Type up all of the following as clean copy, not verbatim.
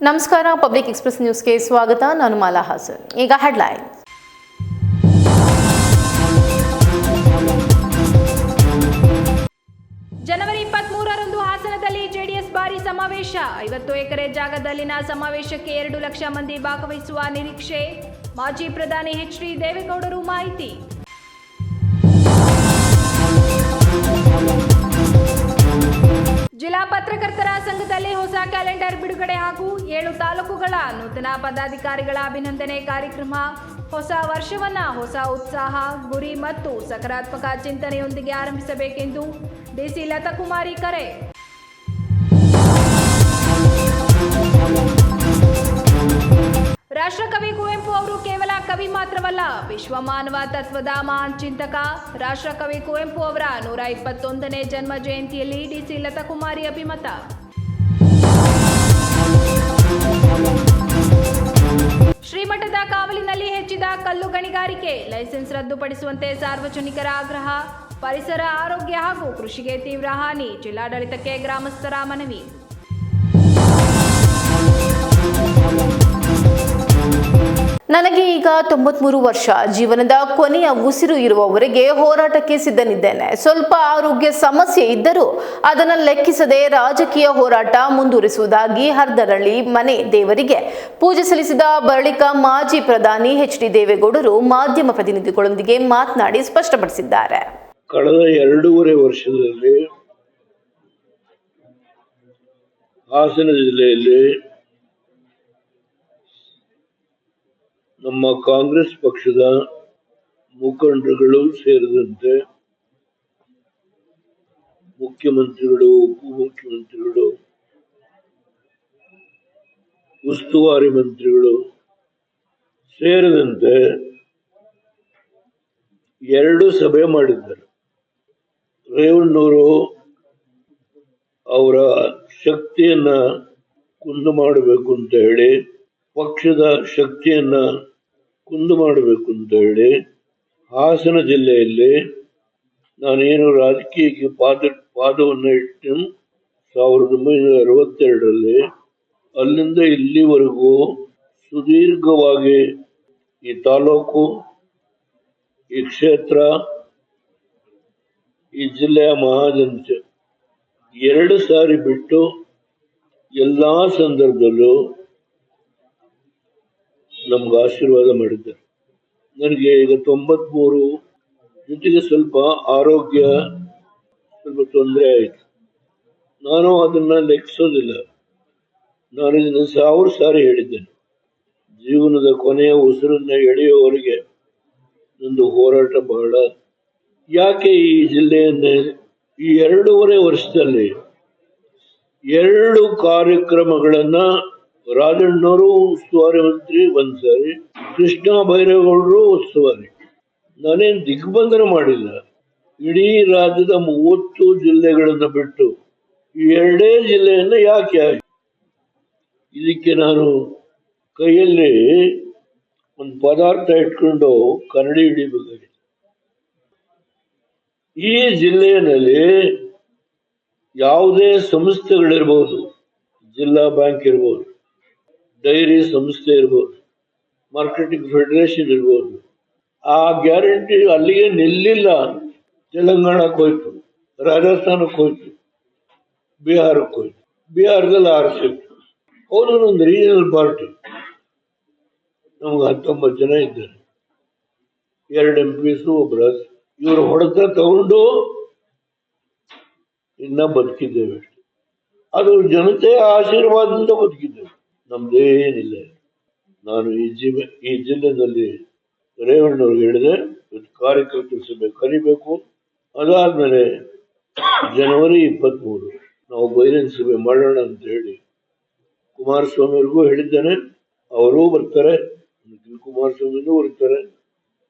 ನಮಸ್ಕಾರ. Public express ನ್ಯೂಸ್ಗೆ ಸ್ವಾಗತ. ನಾನು ಮಾಲಾ ಹಾಸನ್. ಈಗ ಹೆಡ್ಲೈನ್. ಜನವರಿ 23ರಂದು ಹಾಸನದಲ್ಲಿ ಜೆಡಿಎಸ್ ಭಾರಿ ಸಮಾವೇಶ. 50 ಎಕರೆ ಜಾಗದಲ್ಲಿನ ಸಮಾವೇಶಕ್ಕೆ 2 ಲಕ್ಷ ಮಂದಿ ಭಾಗವಹಿಸುವ ನಿರೀಕ್ಷೆ. ಮಾಜಿ ಪ್ರಧಾನಿ ಎಚ್.ಡಿ. ದೇವೇಗೌಡರು ಮಾಹಿತಿ. ಜಿಲ್ಲಾ ಪತ್ರಕರ್ತರ ಸಂಘದಲ್ಲಿ ಹೊಸ ಕ್ಯಾಲೆಂಡರ್ ಬಿಡುಗಡೆ ಹಾಗೂ 7 ತಾಲೂಕುಗಳ ನೂತನ ಪದಾಧಿಕಾರಿಗಳ ಅಭಿನಂದನೆ ಕಾರ್ಯಕ್ರಮ. ಹೊಸ ವರ್ಷವನ್ನ ಹೊಸ ಉತ್ಸಾಹ, ಗುರಿ ಮತ್ತು ಸಕಾರಾತ್ಮಕ ಚಿಂತನೆಯೊಂದಿಗೆ ಆರಂಭಿಸಬೇಕೆಂದು ಡಿಸಿ ಲತಾಕುಮಾರಿ ಕರೆ. ರಾಷ್ಟ್ರಕವಿ ಕುವೆಂಪು ಅವರು ಕೇವಲ ಕವಿ ಮಾತ್ರವಲ್ಲ, ವಿಶ್ವ ಮಾನವ ತತ್ವದ ಮಹಾನ್ ಚಿಂತಕ. ರಾಷ್ಟ್ರಕವಿ ಕುವೆಂಪು ಅವರ 121ನೇ ಜನ್ಮ ಜಯಂತಿಯಲ್ಲಿ ಡಿಸಿ ಲತಾಕುಮಾರಿ ಅಭಿಮತ. ಶ್ರೀಮಠದ ಕಾವಲಿನಲ್ಲಿ ಹೆಚ್ಚಿದ ಕಲ್ಲು ಗಣಿಗಾರಿಕೆ, ಲೈಸೆನ್ಸ್ ರದ್ದುಪಡಿಸುವಂತೆ ಸಾರ್ವಜನಿಕರ ಆಗ್ರಹ. ಪರಿಸರ, ಆರೋಗ್ಯ ಹಾಗೂ ಕೃಷಿಗೆ ತೀವ್ರ ಹಾನಿ, ಜಿಲ್ಲಾಡಳಿತಕ್ಕೆ ಗ್ರಾಮಸ್ಥರ ಮನವಿ. ನನಗೆ ಈಗ 93 ವರ್ಷ. ಜೀವನದ ಕೊನೆಯ ಉಸಿರು ಇರುವವರೆಗೆ ಹೋರಾಟಕ್ಕೆ ಸಿದ್ಧನಿದ್ದೇನೆ. ಸ್ವಲ್ಪ ಆರೋಗ್ಯ ಸಮಸ್ಯೆ ಇದ್ದರೂ ಅದನ್ನು ಲೆಕ್ಕಿಸದೆ ರಾಜಕೀಯ ಹೋರಾಟ ಮುಂದುವರಿಸುವುದಾಗಿ ಹರ್ದರಳ್ಳಿ ಮನೆ ದೇವರಿಗೆ ಪೂಜೆ ಸಲ್ಲಿಸಿದ ಬಳಿಕ ಮಾಜಿ ಪ್ರಧಾನಿ ಎಚ್.ಡಿ. ದೇವೇಗೌಡರು ಮಾಧ್ಯಮ ಪ್ರತಿನಿಧಿಗಳೊಂದಿಗೆ ಮಾತನಾಡಿ ಸ್ಪಷ್ಟಪಡಿಸಿದ್ದಾರೆ. ಕಳೆದ 2.5 ವರ್ಷದಲ್ಲಿ ಹಾಸನ ಜಿಲ್ಲೆಯಲ್ಲಿ ನಮ್ಮ ಕಾಂಗ್ರೆಸ್ ಪಕ್ಷದ ಮುಖಂಡರುಗಳು ಸೇರಿದಂತೆ ಮುಖ್ಯಮಂತ್ರಿಗಳು, ಉಪಮುಖ್ಯಮಂತ್ರಿಗಳು, ಉಸ್ತುವಾರಿ ಮಂತ್ರಿಗಳು ಸೇರಿದಂತೆ 2 ಸಭೆ ಮಾಡಿದ್ದಾರೆ. ರೇವಣ್ಣವರು ಅವರ ಶಕ್ತಿಯನ್ನ ಕುಂದು ಮಾಡಬೇಕು ಅಂತ ಹೇಳಿ, ಪಕ್ಷದ ಶಕ್ತಿಯನ್ನ ಕುಂದು ಮಾಡಬೇಕು ಅಂತ ಹೇಳಿ ಹಾಸನ ಜಿಲ್ಲೆಯಲ್ಲಿ ನಾನೇನು ರಾಜಕೀಯಕ್ಕೆ ಪಾದವನ್ನು ಇಟ್ಟು 1962ರಲ್ಲಿ ಅಲ್ಲಿಂದ ಇಲ್ಲಿವರೆಗೂ ಸುದೀರ್ಘವಾಗಿ ಈ ತಾಲೂಕು, ಈ ಕ್ಷೇತ್ರ, ಈ ಜಿಲ್ಲೆಯ ಮಹಾಜನತೆ 2 ಸಾರಿ ಬಿಟ್ಟು ಎಲ್ಲಾ ಸಂದರ್ಭದಲ್ಲೂ ನಮ್ಗೆ ಆಶೀರ್ವಾದ ಮಾಡಿದ್ದಾರೆ. ನನಗೆ ಈಗ 93, ಜೊತೆಗೆ ಸ್ವಲ್ಪ ಆರೋಗ್ಯ ಸ್ವಲ್ಪ ತೊಂದರೆ ಆಯಿತು. ನಾನು ಅದನ್ನ ಲೆಕ್ಕಿಸೋದಿಲ್ಲ. ನಾನು ಇದನ್ನು 1000 ಸಾರಿ ಹೇಳಿದ್ದೇನೆ. ಜೀವನದ ಕೊನೆಯ ಉಸಿರನ್ನ ಎಳೆಯುವವರೆಗೆ ಒಂದು ಹೋರಾಟ ಬಹಳ. ಯಾಕೆ ಈ ಜಿಲ್ಲೆಯನ್ನೇ ಈ 2.5 ವರ್ಷದಲ್ಲಿ 2 ಕಾರ್ಯಕ್ರಮಗಳನ್ನ ರಾಜಣ್ಣವರು ಉಸ್ತುವಾರಿ ಮಂತ್ರಿ 1 ಸಾರಿ, ಕೃಷ್ಣ ಬೈರೇಗೌಡರು ಉಸ್ತುವಾರಿ. ನಾನೇನು ದಿಗ್ಬಂಧನ ಮಾಡಿಲ್ಲ. ಇಡೀ ರಾಜ್ಯದ 30 ಜಿಲ್ಲೆಗಳನ್ನ ಬಿಟ್ಟು ಈ 2 ಜಿಲ್ಲೆಯನ್ನ ಯಾಕೆ ಇದಕ್ಕೆ ನಾನು ಕೈಯಲ್ಲಿ ಒಂದು ಪದಾರ್ಥ ಇಟ್ಕೊಂಡು ಕನ್ನಡಿ ಹಿಡಿಬೇಕಾಗಿದೆ. ಈ ಜಿಲ್ಲೆಯಲ್ಲಿ ಯಾವುದೇ ಸಂಸ್ಥೆಗಳಿರ್ಬೋದು, ಜಿಲ್ಲಾ ಬ್ಯಾಂಕ್ ಇರ್ಬೋದು, ಡೈರಿ ಸಂಸ್ಥೆ ಇರ್ಬೋದು, ಮಾರ್ಕೆಟಿಂಗ್ ಫೆಡರೇಷನ್ ಇರ್ಬೋದು, ಆ ಗ್ಯಾರಂಟಿ ಅಲ್ಲಿಗೆ ನಿಲ್ಲಿಲ್ಲ. ತೆಲಂಗಾಣಕ್ಕೆ ಹೋಯ್ತು, ರಾಜಸ್ಥಾನಕ್ಕೆ ಹೋಯ್ತು, ಬಿಹಾರಕ್ಕೆ ಹೋಯ್ತು. ಬಿಹಾರದಲ್ಲಿ 6 ಸೀಟ್. ಅವರು ಒಂದು ರೀಜನಲ್ ಪಾರ್ಟಿ. ನಮ್ಗೆ 19 ಜನ ಇದ್ದಾರೆ, 2 MPs, ಒಬ್ಬರು. ಇವರು ಹೊಡೆತ ತಗೊಂಡು ಇನ್ನ ಬದುಕಿದ್ದೇವೆ ಅಷ್ಟೆ. ಅದು ಜನತೆಯ ಆಶೀರ್ವಾದದಿಂದ ಬದುಕಿದ್ದೇವೆ. ನಮ್ದೇನಿಲ್ಲ. ನಾನು ಈ ಜಿಲ್ಲೆಯಲ್ಲಿ ರೇವಣ್ಣವ್ರಿಗೆ ಹೇಳಿದೆ, ಕಾರ್ಯಕರ್ತರ ಸಭೆ ಕರಿಬೇಕು. ಅದಾದ್ಮೇಲೆ ಜನವರಿ 23 ನಾವು ಬಹಿರಂಗ ಸಭೆ ಮಾಡೋಣ ಅಂತ ಹೇಳಿ ಕುಮಾರಸ್ವಾಮಿ ಅವ್ರಿಗೂ ಹೇಳಿದ್ದೇನೆ. ಅವರೂ ಬರ್ತಾರೆ, ಕುಮಾರಸ್ವಾಮಿನೂ ಬರ್ತಾರೆ,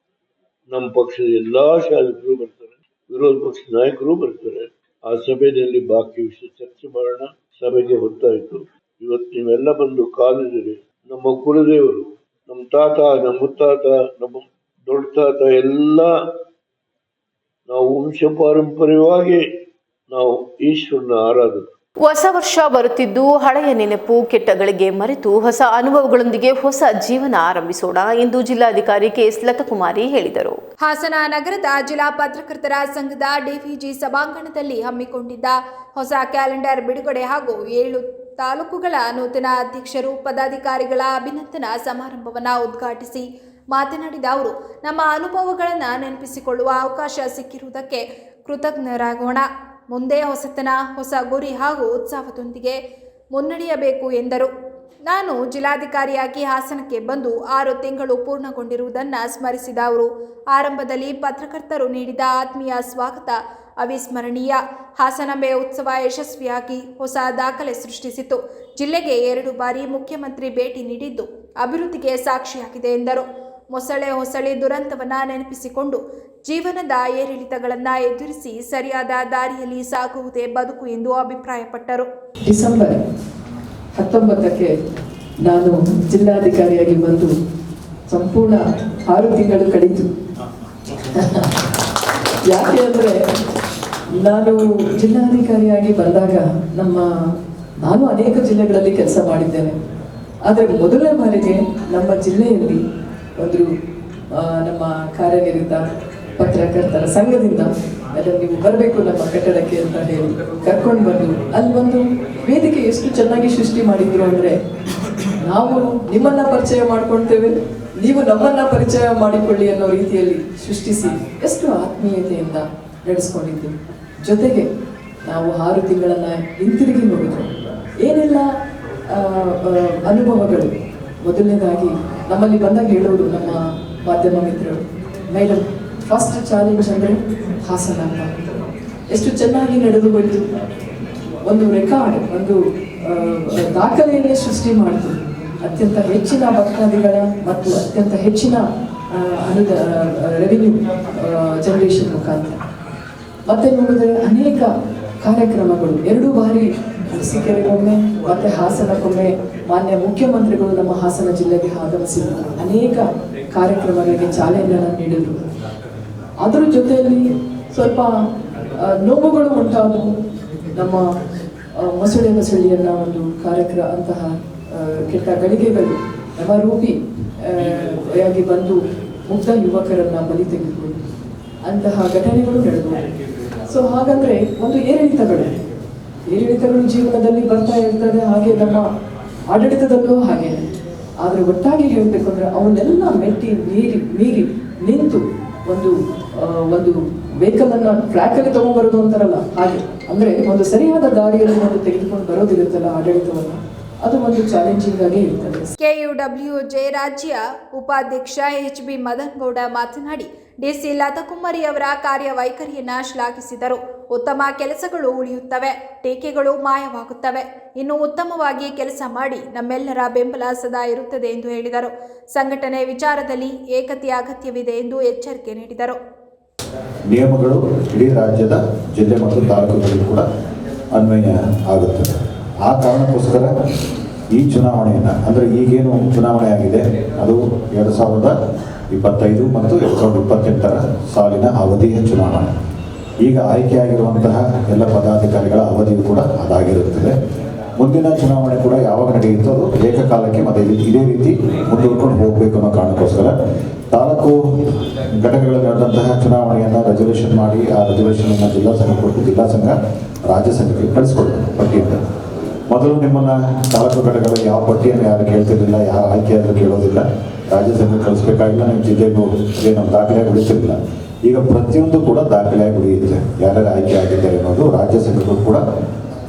ನಮ್ಮ ಪಕ್ಷದ ಎಲ್ಲಾ ಶಾಸಕರು ಬರ್ತಾರೆ, ವಿರೋಧ ಪಕ್ಷದ ನಾಯಕರು ಬರ್ತಾರೆ. ಆ ಸಭೆಯಲ್ಲಿ ಬಾಕಿ ವಿಷಯ ಚರ್ಚೆ ಮಾಡೋಣ. ಸಭೆಗೆ ಹೊತ್ತಾಯಿತು. ಇವತ್ತು ನೀವೆಲ್ಲ ಬಂದು ಕಾಲಿದ್ದೀರಿ. ನಮ್ಮ ಕುಲದೇವರು, ನಮ್ಮ ತಾತ, ನಮ್ಮ ಮುತ್ತಾತ, ನಮ್ಮ ದೊಡ್ಡ ತಾತ ಎಲ್ಲ ನಾವು ವಂಶ ಪಾರಂಪರ್ಯವಾಗಿ ನಾವು ಈಶ್ವರನ ಆರಾಧಕರು. ಹೊಸ ವರ್ಷ ಬರುತ್ತಿದ್ದು ಹಳೆಯ ನೆನಪು ಕೆಟ್ಟಗಳಿಗೆ ಮರೆತು ಹೊಸ ಅನುಭವಗಳೊಂದಿಗೆ ಹೊಸ ಜೀವನ ಆರಂಭಿಸೋಣ ಎಂದು ಜಿಲ್ಲಾಧಿಕಾರಿ ಕೆಎಸ್ ಲತಾಕುಮಾರಿ ಹೇಳಿದರು. ಹಾಸನ ನಗರದ ಜಿಲ್ಲಾ ಪತ್ರಕರ್ತರ ಸಂಘದ ಡಿವಿಜಿ ಸಭಾಂಗಣದಲ್ಲಿ ಹಮ್ಮಿಕೊಂಡಿದ್ದ ಹೊಸ ಕ್ಯಾಲೆಂಡರ್ ಬಿಡುಗಡೆ ಹಾಗೂ 7 ತಾಲೂಕುಗಳ ನೂತನ ಅಧ್ಯಕ್ಷರು ಪದಾಧಿಕಾರಿಗಳ ಅಭಿನಂದನಾ ಸಮಾರಂಭವನ್ನು ಉದ್ಘಾಟಿಸಿ ಮಾತನಾಡಿದ ಅವರು, ನಮ್ಮ ಅನುಭವಗಳನ್ನು ನೆನಪಿಸಿಕೊಳ್ಳುವ ಅವಕಾಶ ಸಿಕ್ಕಿರುವುದಕ್ಕೆ ಕೃತಜ್ಞರಾಗೋಣ. ಮುಂದೆ ಹೊಸತನ, ಹೊಸ ಗುರಿ ಹಾಗೂ ಉತ್ಸಾಹದೊಂದಿಗೆ ಮುನ್ನಡೆಯಬೇಕು ಎಂದರು. ನಾನು ಜಿಲ್ಲಾಧಿಕಾರಿಯಾಗಿ ಹಾಸನಕ್ಕೆ ಬಂದು 6 ತಿಂಗಳು ಪೂರ್ಣಗೊಂಡಿರುವುದನ್ನು ಸ್ಮರಿಸಿದ ಅವರು, ಆರಂಭದಲ್ಲಿ ಪತ್ರಕರ್ತರು ನೀಡಿದ ಆತ್ಮೀಯ ಸ್ವಾಗತ ಅವಿಸ್ಮರಣೀಯ. ಹಾಸನಾಂಬೆ ಉತ್ಸವ ಯಶಸ್ವಿಯಾಗಿ ಹೊಸ ದಾಖಲೆ ಸೃಷ್ಟಿಸಿತು. ಜಿಲ್ಲೆಗೆ 2 ಬಾರಿ ಮುಖ್ಯಮಂತ್ರಿ ಭೇಟಿ ನೀಡಿದ್ದು ಅಭಿವೃದ್ಧಿಗೆ ಸಾಕ್ಷಿಯಾಗಿದೆ ಎಂದರು. ಮೊಸಳೆ ಹೊಸಳಿ ದುರಂತವನ್ನು ನೆನಪಿಸಿಕೊಂಡು ಜೀವನದ ಏರಿಳಿತಗಳನ್ನು ಎದುರಿಸಿ ಸರಿಯಾದ ದಾರಿಯಲ್ಲಿ ಸಾಗುವುದೇ ಬದುಕು ಎಂದು ಅಭಿಪ್ರಾಯಪಟ್ಟರು. ಡಿಸೆಂಬರ್ 19ಕ್ಕೆ ನಾನು ಜಿಲ್ಲಾಧಿಕಾರಿಯಾಗಿ ಬಂದು ಸಂಪೂರ್ಣ 6 ತಿಂಗಳು ಕಳೀತು. ಯಾಕೆ ಅಂದರೆ ನಾನು ಜಿಲ್ಲಾಧಿಕಾರಿಯಾಗಿ ಬಂದಾಗ ನಾನು ಅನೇಕ ಜಿಲ್ಲೆಗಳಲ್ಲಿ ಕೆಲಸ ಮಾಡಿದ್ದೇನೆ. ಆದರೆ ಮೊದಲನೇ ಬಾರಿಗೆ ನಮ್ಮ ಜಿಲ್ಲೆಯಲ್ಲಿ ನಮ್ಮ ಕಾರ್ಯನಿರತ ಪತ್ರಕರ್ತರ ಸಂಘದಿಂದ ನೀವು ಬರಬೇಕು ನಮ್ಮ ಕಟ್ಟಡಕ್ಕೆ ಅಂತ ಹೇಳಿ ಕರ್ಕೊಂಡು ಬಂದು ಅಲ್ಲಿ ಒಂದು ವೇದಿಕೆ ಎಷ್ಟು ಚೆನ್ನಾಗಿ ಸೃಷ್ಟಿ ಮಾಡಿದ್ರು ಅಂದರೆ, ನಾವು ನಿಮ್ಮನ್ನ ಪರಿಚಯ ಮಾಡ್ಕೊಳ್ತೇವೆ, ನೀವು ನಮ್ಮನ್ನ ಪರಿಚಯ ಮಾಡಿಕೊಳ್ಳಿ ಅನ್ನೋ ರೀತಿಯಲ್ಲಿ ಸೃಷ್ಟಿಸಿ ಎಷ್ಟು ಆತ್ಮೀಯತೆಯಿಂದ ನಡೆಸ್ಕೊಂಡಿದ್ದು. ಜೊತೆಗೆ ನಾವು 6 ತಿಂಗಳನ್ನ ಹಿಂತಿರುಗಿ ನೋಡಿದ್ರು. ಏನೆಲ್ಲ ಅನುಭವಗಳು. ಮೊದಲನೇದಾಗಿ ನಮ್ಮಲ್ಲಿ ಬಂದಾಗ ಹೇಳೋರು ನಮ್ಮ ಮಾಧ್ಯಮ ಮಿತ್ರರು, ಮೇಡಮ್ ಫಸ್ಟ್ ಚಾಲೆಂಜ್ ಅಂದರೆ ಹಾಸನ ಅಂತ ಎಷ್ಟು ಚೆನ್ನಾಗಿ ನಡೆದು ಹೋಯಿತು. ಒಂದು ರೆಕಾರ್ಡ್, ಒಂದು ದಾಖಲೆಯನ್ನೇ ಸೃಷ್ಟಿ ಮಾಡಿತು. ಅತ್ಯಂತ ಹೆಚ್ಚಿನ ಭಕ್ತಾದಿಗಳ ಮತ್ತು ಅತ್ಯಂತ ಹೆಚ್ಚಿನ ರೆವಿನ್ಯೂ ಜನರೇಷನ್ ಮುಖಾಂತರ. ಮತ್ತೆ ನೋಡಿದ್ರೆ ಅನೇಕ ಕಾರ್ಯಕ್ರಮಗಳು 2 ಬಾರಿ ಅರಸೀಕೆರೆಗೊಮ್ಮೆ ಮತ್ತೆ ಹಾಸನಕ್ಕೊಮ್ಮೆ ಮಾನ್ಯ ಮುಖ್ಯಮಂತ್ರಿಗಳು ನಮ್ಮ ಹಾಸನ ಜಿಲ್ಲೆಗೆ ಆಗಮಿಸಿ ಅನೇಕ ಕಾರ್ಯಕ್ರಮಗಳಿಗೆ ಚಾಲನೆಯನ್ನು ನೀಡಿದರು. ಅದರ ಜೊತೆಯಲ್ಲಿ ಸ್ವಲ್ಪ ನೋವುಗಳು ಉಂಟಾದವು. ನಮ್ಮ ಮೊಸಳೆಯನ್ನ ಒಂದು ಕಾರ್ಯಕ್ರಮ ಅಂತಹ ಕೆಟ್ಟ ಗಳಿಗೆಗಳು ನವರೂಪಿಯಾಗಿ ಬಂದು ಮುಗ್ಧ ಯುವಕರನ್ನ ಬಲಿ ತೆಗೆದುಕೊಂಡು ಅಂತಹ ಘಟನೆಗಳು ನಡೆದವು. ಸೊ ಹಾಗಂದ್ರೆ ಒಂದು ಏರಿಳಿತಗಳು ಜೀವನದಲ್ಲಿ ಬರ್ತಾ ಇರ್ತದೆ. ಹಾಗೆ ನಮ್ಮ ಆಡಳಿತದಲ್ಲೂ ಹಾಗೆ. ಆದರೆ ಒಟ್ಟಾಗಿ ಹೇಳಬೇಕು ಅಂದ್ರೆ ಅವನ್ನೆಲ್ಲ ಮೀರಿ ನಿಂತು ಒಂದು ವೆಹಿಕಲ್ ಅನ್ನ ಟ್ರ್ಯಾಕ್ ಅಲ್ಲಿ ತಗೊಂಡ್ಬರೋದು ಅಂತಾರಲ್ಲ, ಹಾಗೆ ಅಂದ್ರೆ ಒಂದು ಸರಿಯಾದ ದಾರಿಯಲ್ಲಿ ಒಂದು ತೆಗೆದುಕೊಂಡು ಬರೋದಿರುತ್ತಲ್ಲ ಆಡಳಿತವನ್ನು, ಅದು ಒಂದು ಚಾಲೆಂಜಿಂಗ್ ಆಗಿ ಇರ್ತದೆ. KUWJ ರಾಜ್ಯ ಉಪಾಧ್ಯಕ್ಷ HB ಮದನ್ ಗೌಡ ಮಾತನಾಡಿ, DC ಲತಾಕುಮಾರಿ ಅವರ ಕಾರ್ಯವೈಖರಿಯನ್ನ ಶ್ಲಾಘಿಸಿದರು. ಉತ್ತಮ ಕೆಲಸಗಳು ಉಳಿಯುತ್ತವೆ, ಟೀಕೆಗಳು ಮಾಯವಾಗುತ್ತವೆ. ಇನ್ನು ಉತ್ತಮವಾಗಿ ಕೆಲಸ ಮಾಡಿ ನಮ್ಮೆಲ್ಲರ ಬೆಂಬಲ ಸದಾ ಇರುತ್ತದೆ ಎಂದು ಹೇಳಿದರು. ಸಂಘಟನೆ ವಿಚಾರದಲ್ಲಿ ಏಕತೆಯ ಅಗತ್ಯವಿದೆ ಎಂದು ಎಚ್ಚರಿಕೆ ನೀಡಿದರು. ನಿಯಮಗಳು ಇಡೀ ರಾಜ್ಯದ ಜಿಲ್ಲೆ ಮತ್ತು ತಾಲೂಕುಗಳಿಗೆ ಕೂಡ ಅನ್ವಯ ಆಗುತ್ತದೆ. ಆ ಕಾರಣಕ್ಕೋಸ್ಕರ ಈ ಚುನಾವಣೆಯನ್ನು, ಅಂದರೆ ಈಗೇನು ಚುನಾವಣೆ ಆಗಿದೆ ಅದು 2025 ಮತ್ತು 2028 ಸಾಲಿನ ಅವಧಿಯ ಚುನಾವಣೆ. ಈಗ ಆಯ್ಕೆಯಾಗಿರುವಂತಹ ಎಲ್ಲ ಪದಾಧಿಕಾರಿಗಳ ಅವಧಿಯು ಕೂಡ ಅದಾಗಿರುತ್ತದೆ. ಮುಂದಿನ ಚುನಾವಣೆ ಕೂಡ ಯಾವಾಗ ನಡೆಯುತ್ತೋ ಅದು ಏಕಕಾಲಕ್ಕೆ ಮತ್ತು ಇದೇ ರೀತಿ ಮುಂದುವರ್ಕೊಂಡು ಹೋಗಬೇಕು ಅನ್ನೋ ಕಾರಣಕ್ಕೋಸ್ಕರ ತಾಲೂಕು ಘಟಕಗಳಲ್ಲಿ ನಡೆದಂತಹ ಚುನಾವಣೆಯನ್ನು ರೆಸಲ್ಯೂಷನ್ ಮಾಡಿ ಆ ರೆಸಲ್ಯೂಷನನ್ನು ಜಿಲ್ಲಾ ಸಂಘ ಕೊಟ್ಟು ಜಿಲ್ಲಾ ಸಂಘ ರಾಜ್ಯ ಸಂಘಕ್ಕೆ ಕಳಿಸ್ಕೊಡ್ಬೇಕು ಪಟ್ಟಿಯಿಂದ. ಮೊದಲು ನಿಮ್ಮನ್ನು ತಾಲೂಕು ಘಟಕಗಳಲ್ಲಿ ಯಾವ ಪಟ್ಟಿಯನ್ನು ಯಾರು ಕೇಳ್ತಿರಲಿಲ್ಲ, ಯಾರು ಆಯ್ಕೆಯಾದರೂ ಕೇಳೋದಿಲ್ಲ, ರಾಜ್ಯ ಸಂಘಕ್ಕೆ ಕಳಿಸ್ಬೇಕಾಗಿಲ್ಲ, ನಿಮ್ಮ ಜಿಲ್ಲೆಗೂ ನಮ್ಮ ದಾಖಲೆಯಾಗಿ ಉಳಿತಿರಲಿಲ್ಲ. ಈಗ ಪ್ರತಿಯೊಂದು ಕೂಡ ದಾಖಲೆಯಾಗಿ ಉಳಿಯುತ್ತೆ. ಯಾರ್ಯಾರು ಆಯ್ಕೆ ಆಗಿದ್ದಾರೆ ಅನ್ನೋದು ರಾಜ್ಯ ಸಂಘಕ್ಕೂ ಕೂಡ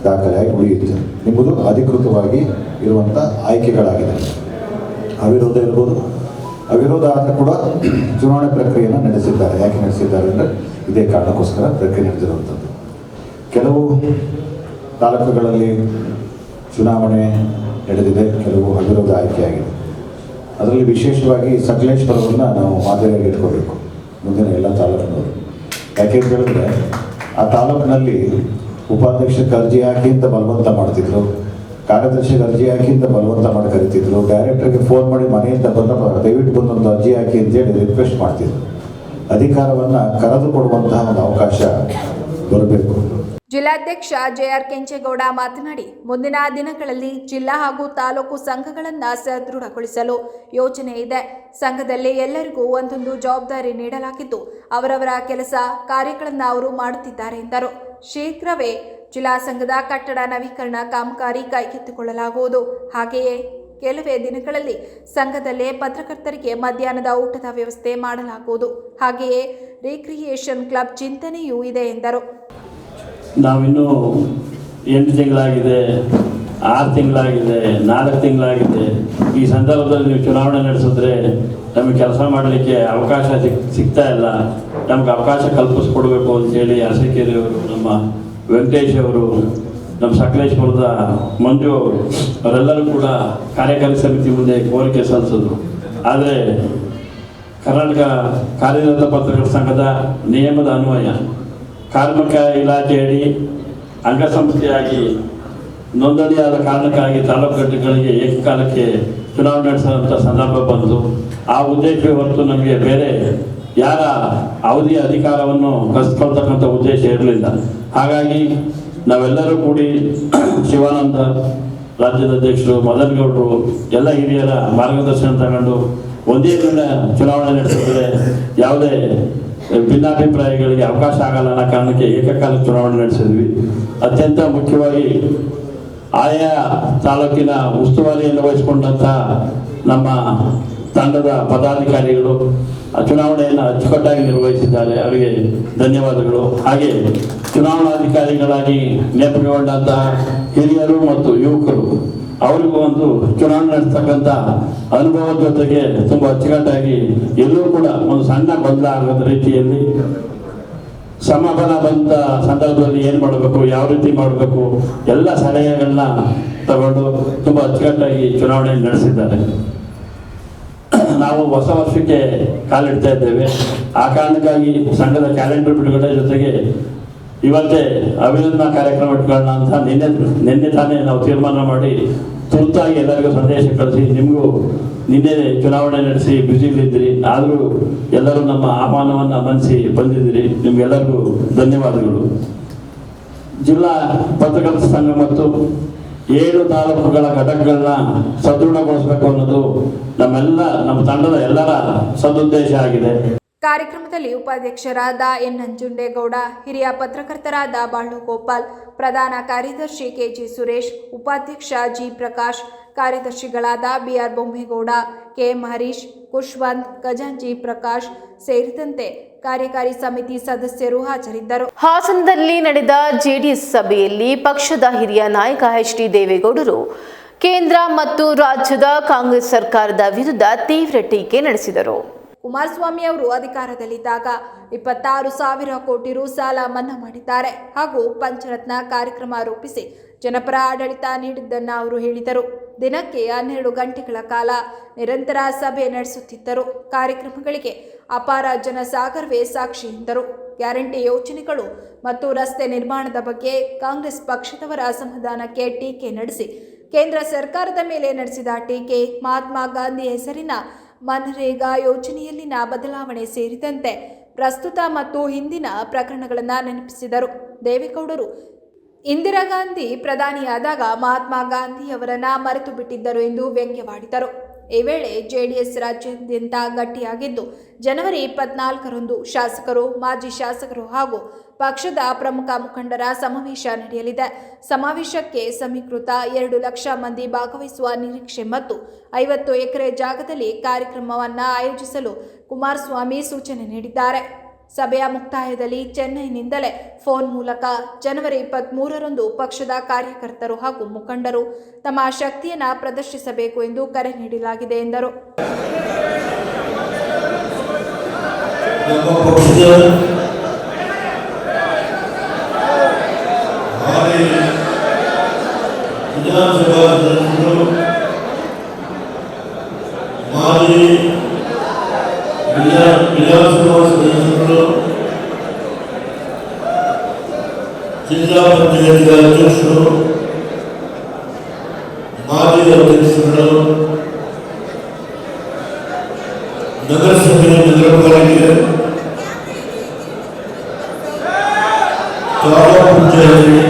ದಾಖಲೆಯಾಗಿ ಉಳಿಯುತ್ತೆ. ನಿಮ್ಮದು ಅಧಿಕೃತವಾಗಿ ಇರುವಂಥ ಆಯ್ಕೆಗಳಾಗಿದೆ. ಅವಿರೋಧ ಇರ್ಬೋದು, ಅವಿರೋಧ ಆದರೂ ಕೂಡ ಚುನಾವಣೆ ಪ್ರಕ್ರಿಯೆಯನ್ನು ನಡೆಸಿದ್ದಾರೆ. ಯಾಕೆ ನಡೆಸಿದ್ದಾರೆ ಅಂದರೆ ಇದೇ ಕಾರಣಕ್ಕೋಸ್ಕರ ಪ್ರಕ್ರಿಯೆ ನಡೆದಿರುವಂಥದ್ದು. ಕೆಲವು ತಾಲೂಕುಗಳಲ್ಲಿ ಚುನಾವಣೆ ನಡೆದಿದೆ, ಕೆಲವು ಅವಿರೋಧ ಆಯ್ಕೆಯಾಗಿದೆ. ಅದರಲ್ಲಿ ವಿಶೇಷವಾಗಿ ಸಕಲೇಶ್ವರವನ್ನು ನಾವು ಮಾದರಿಯಾಗಿ ಇಟ್ಕೋಬೇಕು ಮುಂದಿನ ಎಲ್ಲ ತಾಲೂಕಿನವರು. ಯಾಕೆಂತ ಹೇಳಿದ್ರೆ ಆ ತಾಲೂಕಿನಲ್ಲಿ ಉಪಾಧ್ಯಕ್ಷಕ್ಕೆ ಅರ್ಜಿ ಹಾಕಿ ಅಂತ ಬಲವಂತ ಮಾಡ್ತಿದ್ರು, ಕಾರ್ಯದರ್ಶಿಗೆ ಅರ್ಜಿ ಹಾಕಿ ಅಂತ ಬಲವಂತ ಮಾಡಿ ಕರಿತಿದ್ರು, ಡೈರೆಕ್ಟರ್ಗೆ ಫೋನ್ ಮಾಡಿ ಮನೆಯಿಂದ ದಯವಿಟ್ಟು ಬಂದೊಂದು ಅರ್ಜಿ ಹಾಕಿ ಅಂತೇಳಿ ರಿಕ್ವೆಸ್ಟ್ ಮಾಡ್ತಿದ್ರು. ಅಧಿಕಾರವನ್ನು ಕರೆದುಕೊಡುವಂತಹ ಒಂದು ಅವಕಾಶ ಬರಬೇಕು. ಜಿಲ್ಲಾಧ್ಯಕ್ಷ ಜೆಆರ್ ಕೆಂಚೇಗೌಡ ಮಾತನಾಡಿ, ಮುಂದಿನ ದಿನಗಳಲ್ಲಿ ಜಿಲ್ಲಾ ಹಾಗೂ ತಾಲೂಕು ಸಂಘಗಳನ್ನು ಸದೃಢಗೊಳಿಸಲು ಯೋಜನೆ ಇದೆ. ಸಂಘದಲ್ಲಿ ಎಲ್ಲರಿಗೂ ಒಂದೊಂದು ಜವಾಬ್ದಾರಿ ನೀಡಲಾಗಿದ್ದು ಅವರವರ ಕೆಲಸ ಕಾರ್ಯಗಳನ್ನು ಅವರು ಮಾಡುತ್ತಿದ್ದಾರೆ ಎಂದರು. ಶೀಘ್ರವೇ ಜಿಲ್ಲಾ ಸಂಘದ ಕಟ್ಟಡ ನವೀಕರಣ ಕಾಮಗಾರಿ ಕೈಗೆತ್ತಿಕೊಳ್ಳಲಾಗುವುದು. ಹಾಗೆಯೇ ಕೆಲವೇ ದಿನಗಳಲ್ಲಿ ಸಂಘದಲ್ಲೇ ಪತ್ರಕರ್ತರಿಗೆ ಮಧ್ಯಾಹ್ನದ ಊಟದ ವ್ಯವಸ್ಥೆ ಮಾಡಲಾಗುವುದು. ಹಾಗೆಯೇ ರಿಕ್ರಿಯೇಷನ್ ಕ್ಲಬ್ ಚಿಂತನೆಯೂ ಇದೆ ಎಂದರು. ನಾವಿನ್ನೂ 8 ತಿಂಗಳಾಗಿದೆ, 6 ತಿಂಗಳಾಗಿದೆ, 4 ತಿಂಗಳಾಗಿದೆ. ಈ ಸಂದರ್ಭದಲ್ಲಿ ನೀವು ಚುನಾವಣೆ ನಡೆಸಿದ್ರೆ ನಮಗೆ ಕೆಲಸ ಮಾಡಲಿಕ್ಕೆ ಅವಕಾಶ ಸಿಗ್ತಾ ಇಲ್ಲ. ನಮ್ಗೆ ಅವಕಾಶ ಕಲ್ಪಿಸ್ಕೊಡ್ಬೇಕು ಅಂತೇಳಿ ಅರಸೀಕೆರೆಯವರು, ನಮ್ಮ ವೆಂಕಟೇಶ್ ಅವರು, ನಮ್ಮ ಸಕಲೇಶ್ಪುರದ ಮಂಜು ಅವರು ಅವರೆಲ್ಲರೂ ಕೂಡ ಕಾರ್ಯಕಾರಿ ಸಮಿತಿ ಮುಂದೆ ಕೋರಿಕೆ ಸಲ್ಲಿಸಿದ್ರು. ಆದರೆ ಕರ್ನಾಟಕ ಕಾರ್ಯನಿರತ ಪತ್ರಕರ್ತರ ಸಂಘದ ನಿಯಮದ ಅನ್ವಯ ಕಾರ್ಮಿಕ ಇಲಾಖೆಯಡಿ ಅಂಗಸಂಸ್ಥೆಯಾಗಿ ನೋಂದಣಿಯಾದ ಕಾರಣಕ್ಕಾಗಿ ತಾಲೂಕು ಘಟಕಗಳಿಗೆ ಏಕಕಾಲಕ್ಕೆ ಚುನಾವಣೆ ನಡೆಸುವಂಥ ಸಂದರ್ಭ ಬಂತು. ಆ ಉದ್ದೇಶವೇ ಹೊರತು ನಮಗೆ ಬೇರೆ ಯಾರ ಅವಧಿಯ ಅಧಿಕಾರವನ್ನು ಕಸಿಕೊಳ್ತಕ್ಕಂಥ ಉದ್ದೇಶ ಇರಲಿಲ್ಲ. ಹಾಗಾಗಿ ನಾವೆಲ್ಲರೂ ಕೂಡಿ ಶಿವಾನಂದ ರಾಜ್ಯದ ಅಧ್ಯಕ್ಷರು, ಮದನ್ ಗೌಡರು ಎಲ್ಲ ಹಿರಿಯರ ಮಾರ್ಗದರ್ಶನ ತಗೊಂಡು ಒಂದೇ ದಿನ ಚುನಾವಣೆ ನಡೆಸಿದ್ರೆ ಯಾವುದೇ ಭಿನ್ನಾಭಿಪ್ರಾಯಗಳಿಗೆ ಅವಕಾಶ ಆಗಲ್ಲ ಅನ್ನೋ ಕಾರಣಕ್ಕೆ ಏಕಕಾಲ ಚುನಾವಣೆ ನಡೆಸಿದ್ವಿ. ಅತ್ಯಂತ ಮುಖ್ಯವಾಗಿ ಆಯಾ ತಾಲೂಕಿನ ಉಸ್ತುವಾರಿಯನ್ನು ವಹಿಸಿಕೊಂಡಂಥ ನಮ್ಮ ತಂಡದ ಪದಾಧಿಕಾರಿಗಳು ಆ ಚುನಾವಣೆಯನ್ನು ಅಚ್ಚುಕಟ್ಟಾಗಿ ನಿರ್ವಹಿಸಿದ್ದಾರೆ. ಅವರಿಗೆ ಧನ್ಯವಾದಗಳು. ಹಾಗೆ ಚುನಾವಣಾಧಿಕಾರಿಗಳಾಗಿ ನೇಮಕಗೊಂಡಂತಹ ಹಿರಿಯರು ಮತ್ತು ಯುವಕರು ಅವರಿಗೂ ಒಂದು ಚುನಾವಣೆ ನಡೆಸ್ತಕ್ಕಂಥ ಅನುಭವದ ಜೊತೆಗೆ ತುಂಬ ಅಚ್ಚುಕಟ್ಟಾಗಿ ಎಲ್ಲೂ ಕೂಡ ಒಂದು ಸಣ್ಣ ಗೊಂದಲ ಆಗದ ರೀತಿಯಲ್ಲಿ ಸಮಾಧಾನ ಬಂದ ಸಂದರ್ಭದಲ್ಲಿ ಏನು ಮಾಡಬೇಕು, ಯಾವ ರೀತಿ ಮಾಡಬೇಕು ಎಲ್ಲ ಸಲಹೆಗಳನ್ನ ತಗೊಂಡು ತುಂಬ ಅಚ್ಚುಕಟ್ಟಾಗಿ ಚುನಾವಣೆ ನಡೆಸಿದ್ದಾರೆ. ನಾವು ಹೊಸ ವರ್ಷಕ್ಕೆ ಕಾಲಿಡ್ತಾ ಇದ್ದೇವೆ. ಆ ಕಾರಣಕ್ಕಾಗಿ ಸಂಘದ ಕ್ಯಾಲೆಂಡರ್ ಬಿಡುಗಡೆ ಜೊತೆಗೆ ಇವತ್ತೇ ಅಭಿನಂದನಾ ಕಾರ್ಯಕ್ರಮ ಇಟ್ಕೊಳ್ಳೋಣ ಅಂತ ನಿನ್ನೆ ತಾನೇ ನಾವು ತೀರ್ಮಾನ ಮಾಡಿ ತುರ್ತಾಗಿ ಎಲ್ಲರಿಗೂ ಸಂದೇಶ ಕಳಿಸಿ, ನಿಮಗೂ ನಿನ್ನೆ ಚುನಾವಣೆ ನಡೆಸಿ ಬ್ಯುಸಿಲಿದ್ರಿ, ಆದರೂ ಎಲ್ಲರೂ ನಮ್ಮ ಆಹ್ವಾನವನ್ನು ಮನ್ನಿಸಿ ಬಂದಿದ್ದೀರಿ. ನಿಮಗೆಲ್ಲರಿಗೂ ಧನ್ಯವಾದಗಳು. ಜಿಲ್ಲಾ ಪತ್ರಕರ್ತರ ಸಂಘ ಮತ್ತು 7 ತಾಲೂಕುಗಳ ಘಟಕಗಳನ್ನ ಸದೃಢಗೊಳಿಸಬೇಕು ಅನ್ನೋದು ನಮ್ಮ ತಂಡದ ಎಲ್ಲರ ಸದುದ್ದೇಶ ಆಗಿದೆ. ಕಾರ್ಯಕ್ರಮದಲ್ಲಿ ಉಪಾಧ್ಯಕ್ಷರಾದ ಎನ್ ನಂಜುಂಡೇಗೌಡ, ಹಿರಿಯ ಪತ್ರಕರ್ತರಾದ ಬಾಳು ಗೋಪಾಲ್, ಪ್ರಧಾನ ಕಾರ್ಯದರ್ಶಿ ಕೆಜಿ ಸುರೇಶ್, ಉಪಾಧ್ಯಕ್ಷ ಜಿ ಪ್ರಕಾಶ್, ಕಾರ್ಯದರ್ಶಿಗಳಾದ ಬಿಆರ್ ಬೊಮ್ಮೇಗೌಡ, ಕೆಎಂ ಹರೀಶ್, ಖುಷ್ವಂತ್, ಖಜಾಂಚಿ ಪ್ರಕಾಶ್ ಸೇರಿದಂತೆ ಕಾರ್ಯಕಾರಿ ಸಮಿತಿ ಸದಸ್ಯರು ಹಾಜರಿದ್ದರು. ಹಾಸನದಲ್ಲಿ ನಡೆದ ಜೆಡಿಎಸ್ ಸಭೆಯಲ್ಲಿ ಪಕ್ಷದ ಹಿರಿಯ ನಾಯಕ ಎಚ್.ಡಿ. ದೇವೇಗೌಡರು ಕೇಂದ್ರ ಮತ್ತು ರಾಜ್ಯದ ಕಾಂಗ್ರೆಸ್ ಸರ್ಕಾರದ ವಿರುದ್ಧ ತೀವ್ರ ಟೀಕೆ ನಡೆಸಿದರು. ಕುಮಾರಸ್ವಾಮಿ ಅವರು ಅಧಿಕಾರದಲ್ಲಿದ್ದಾಗ 26,000 ಕೋಟಿ ರು ಸಾಲ ಮನ್ನಾ ಮಾಡಿದ್ದಾರೆ ಹಾಗೂ ಪಂಚರತ್ನ ಕಾರ್ಯಕ್ರಮ ರೂಪಿಸಿ ಜನಪರ ಆಡಳಿತ ನೀಡಿದ್ದನ್ನು ಅವರು ಹೇಳಿದರು. ದಿನಕ್ಕೆ 12 ಗಂಟೆಗಳ ಕಾಲ ನಿರಂತರ ಸಭೆ ನಡೆಸುತ್ತಿದ್ದರು. ಕಾರ್ಯಕ್ರಮಗಳಿಗೆ ಅಪಾರ ಜನಸಾಗರವೇ ಸಾಕ್ಷಿ ಎಂದರು. ಗ್ಯಾರಂಟಿ ಯೋಜನೆಗಳು ಮತ್ತು ರಸ್ತೆ ನಿರ್ಮಾಣದ ಬಗ್ಗೆ ಕಾಂಗ್ರೆಸ್ ಪಕ್ಷದವರ ಅಸಮಾಧಾನಕ್ಕೆ ಟೀಕೆ ನಡೆಸಿ ಕೇಂದ್ರ ಸರ್ಕಾರದ ಮೇಲೆ ನಡೆಸಿದ ಟೀಕೆ, ಮಹಾತ್ಮ ಗಾಂಧಿ ಹೆಸರಿನ ಮನ್ರೇಗಾ ಯೋಜನೆಯಲ್ಲಿನ ಬದಲಾವಣೆ ಸೇರಿದಂತೆ ಪ್ರಸ್ತುತ ಮತ್ತು ಹಿಂದಿನ ಪ್ರಕರಣಗಳನ್ನು ನೆನಪಿಸಿದರು. ದೇವೇಗೌಡರು ಇಂದಿರಾ ಗಾಂಧಿ ಪ್ರಧಾನಿಯಾದಾಗ ಮಹಾತ್ಮ ಗಾಂಧಿಯವರನ್ನ ಮರೆತು ಬಿಟ್ಟಿದ್ದರು ಎಂದು ವ್ಯಂಗ್ಯವಾಡಿದರು. ಈ ವೇಳೆ ಜೆಡಿಎಸ್ ರಾಜ್ಯಾದ್ಯಂತ ಗಟ್ಟಿಯಾಗಿದ್ದು ಜನವರಿ 24ರಂದು ಶಾಸಕರು, ಮಾಜಿ ಶಾಸಕರು ಹಾಗೂ ಪಕ್ಷದ ಪ್ರಮುಖ ಮುಖಂಡರ ಸಮಾವೇಶ ನಡೆಯಲಿದೆ. ಸಮಾವೇಶಕ್ಕೆ ಸಮೀಕೃತ 2 ಲಕ್ಷ ಮಂದಿ ಭಾಗವಹಿಸುವ ನಿರೀಕ್ಷೆ ಮತ್ತು 50 ಎಕರೆ ಜಾಗದಲ್ಲಿ ಕಾರ್ಯಕ್ರಮವನ್ನು ಆಯೋಜಿಸಲು ಕುಮಾರಸ್ವಾಮಿ ಸೂಚನೆ ನೀಡಿದ್ದಾರೆ. ಸಭೆಯ ಮುಕ್ತಾಯದಲ್ಲಿ ಚೆನ್ನೈನಿಂದಲೇ ಫೋನ್ ಮೂಲಕ ಜನವರಿ 23ರಂದು ಪಕ್ಷದ ಕಾರ್ಯಕರ್ತರು ಹಾಗೂ ಮುಖಂಡರು ತಮ್ಮ ಶಕ್ತಿಯನ್ನು ಪ್ರದರ್ಶಿಸಬೇಕು ಎಂದು ಕರೆ ನೀಡಲಾಗಿದೆ ಎಂದರು. ಜಿಲ್ಲಾ ಪಂಚಾಯತ್ ಅಧ್ಯಕ್ಷರು, ಮಾಜಿ ಅಧ್ಯಕ್ಷರು, ನಗರಸಭೆ, ನಗರ ಪಾಲಿಕೆ, ತಾಲೂಕು ಪಂಚಾಯತ್ ಸಭೆಯಲ್ಲಿ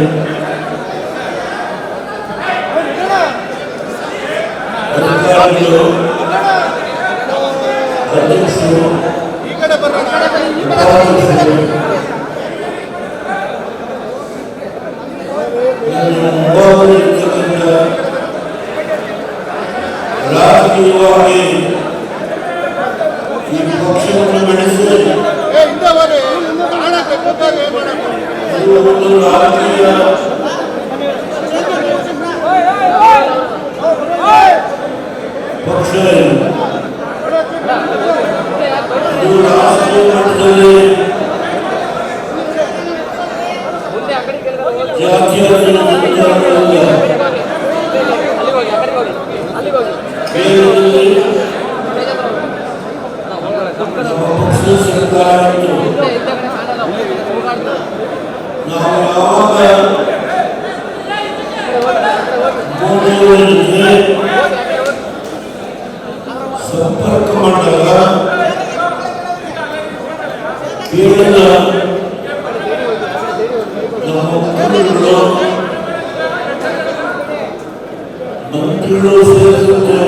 ಅಧಿಕಾರಿಗಳು, ಅಧ್ಯಕ್ಷರು, ಉಪಾಧ್ಯಕ್ಷರು, ಮುಂಭಾಗದಲ್ಲಿರ್ತಕ್ಕಂಥ ರಾಜಕೀಯವಾಗಿ ಈ ಪಕ್ಷವನ್ನು ಬೆಳೆಸಿ ಇದು ಒಂದು ರಾಜಕೀಯ ಪಕ್ಷ, ಇದು ರಾಷ್ಟ್ರೀಯ ಮಟ್ಟದಲ್ಲಿ ಜಾತಿಯ ಜನತೆಗಳಿಂದ ಕೇಂದ್ರದಲ್ಲಿ ನಮ್ಮ ಪಕ್ಷದ ಸರ್ಕಾರ ಇತ್ತು. ನಾವು ಯಾವಾಗ ಮೋದಿಯವರ ಜೊತೆ ಸಂಪರ್ಕ ಮಾಡಿದಾಗ ಕೇವಲ ನಮ್ಮ ಮುಖಂಡರುಗಳು, ಮಂತ್ರಿಗಳು ಸೇರಿದಂತೆ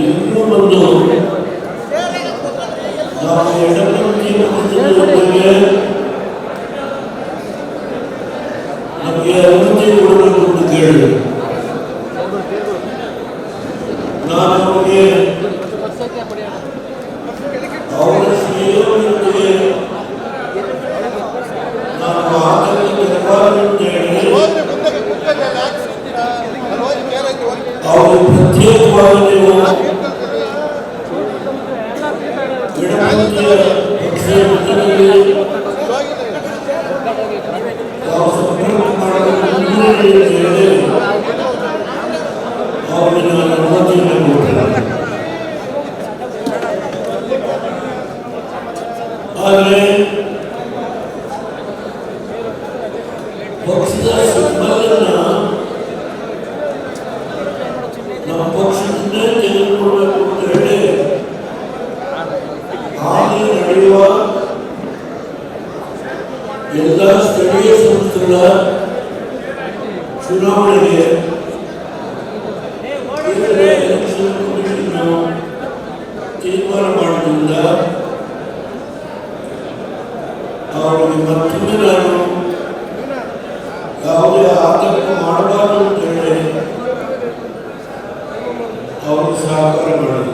ಎಲ್ಲರೂ ಬಂದು ನಾವು ಎಡಪಂಥೀಯ ಪಕ್ಷದ ಜೊತೆಗೆ ನಮಗೆ ಅನುಮತಿ ಕೊಡಬೇಕು ಅಂತ ಕೇಳಿದರು. ನಾನು ಅವರಿಗೆ ಅವರ ಶ್ರೇಯೋಭಿವೃದ್ಧಿಗೆ ನಾನು ಆತಂಕ ಅಂತ ಹೇಳಿ ಅವರು ಪ್ರತ್ಯೇಕವಾಗಿ ನೀವು ಎಡಪಂಥೀಯ ಪಕ್ಷದ ಜೊತೆಯಲ್ಲಿ ತಾವು ಸಂಪರ್ಕ ಮಾಡಬೇಕು ಅಂತ ಹೇಳಿ ಅವರಿಗೆ ನಾನು ಅನುಮತಿಯನ್ನು ಕೊಟ್ಟೆ. ಆದರೆ ಪಕ್ಷದ ಸಿಬ್ಬಂದಿಯನ್ನ ನಮ್ಮ ಪಕ್ಷದಿಂದ ತೆಗೆದುಕೊಳ್ಳಬೇಕು ಅಂತ ಹೇಳಿ ಹಾಗೆ ನಡೆಯುವ ಎಲ್ಲ ಸ್ಥಳೀಯ ಸಂಸ್ಥೆಗಳ ಚುನಾವಣೆಗೆ ಎಲೆಕ್ಷನ್ ಕಮಿಷನ್ ತೀರ್ಮಾನ ಮಾಡೋದ್ರಿಂದ ಅವರಿಗೆ ಮತ್ತೊಮ್ಮೆ ನಾನು ಯಾವುದೇ ಆತಂಕ ಮಾಡಬಾರದು ಅಂತ ಹೇಳಿ ಅವರು ಸಹಕಾರ ಮಾಡಿದರು.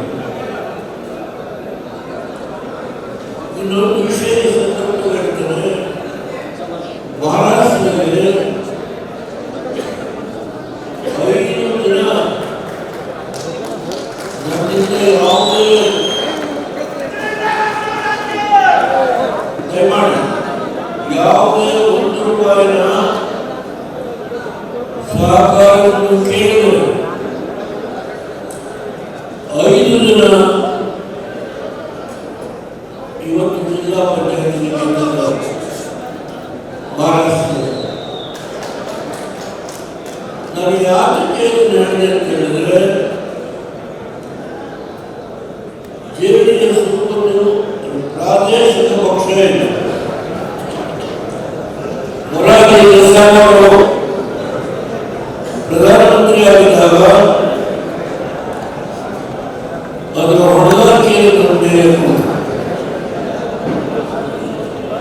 ಇನ್ನೊಂದು ವಿಷಯ ಸಂದರ್ಭದಲ್ಲಿ ಹೇಳ್ತೇನೆ, ಮಹಾರಾಷ್ಟ್ರದಲ್ಲಿ 5 ದಿನ ನನ್ನಿಂದ ಯಾವುದೇ ದಯಮಾಡಿ ಯಾವುದೇ ₹1 ಸಹಕಾರವನ್ನು ಕೇಳಿ 5 ದಿನ ಇವತ್ತು ಜಿಲ್ಲಾ ಪಂಚಾಯತ್ ಮಹಾರಾಷ್ಟ್ರ. ನಾನು ಯಾಕೆ ಹೇಳಿದೆ ಅಂತ ಹೇಳಿದ್ರೆ, ಜೆಡಿಎಸ್ ಪ್ರಾದೇಶಿಕ ಪಕ್ಷ ಇದೆ. ಮೊರಾರ್ಜಿ ದೇಸಾಯಿ ಅವರು ಪ್ರಧಾನಮಂತ್ರಿ ಆಗಿದ್ದಾಗ ಅದರ ಹೊಣೆಗಾರಿಕೆಯನ್ನು ನೀಡಬೇಕು.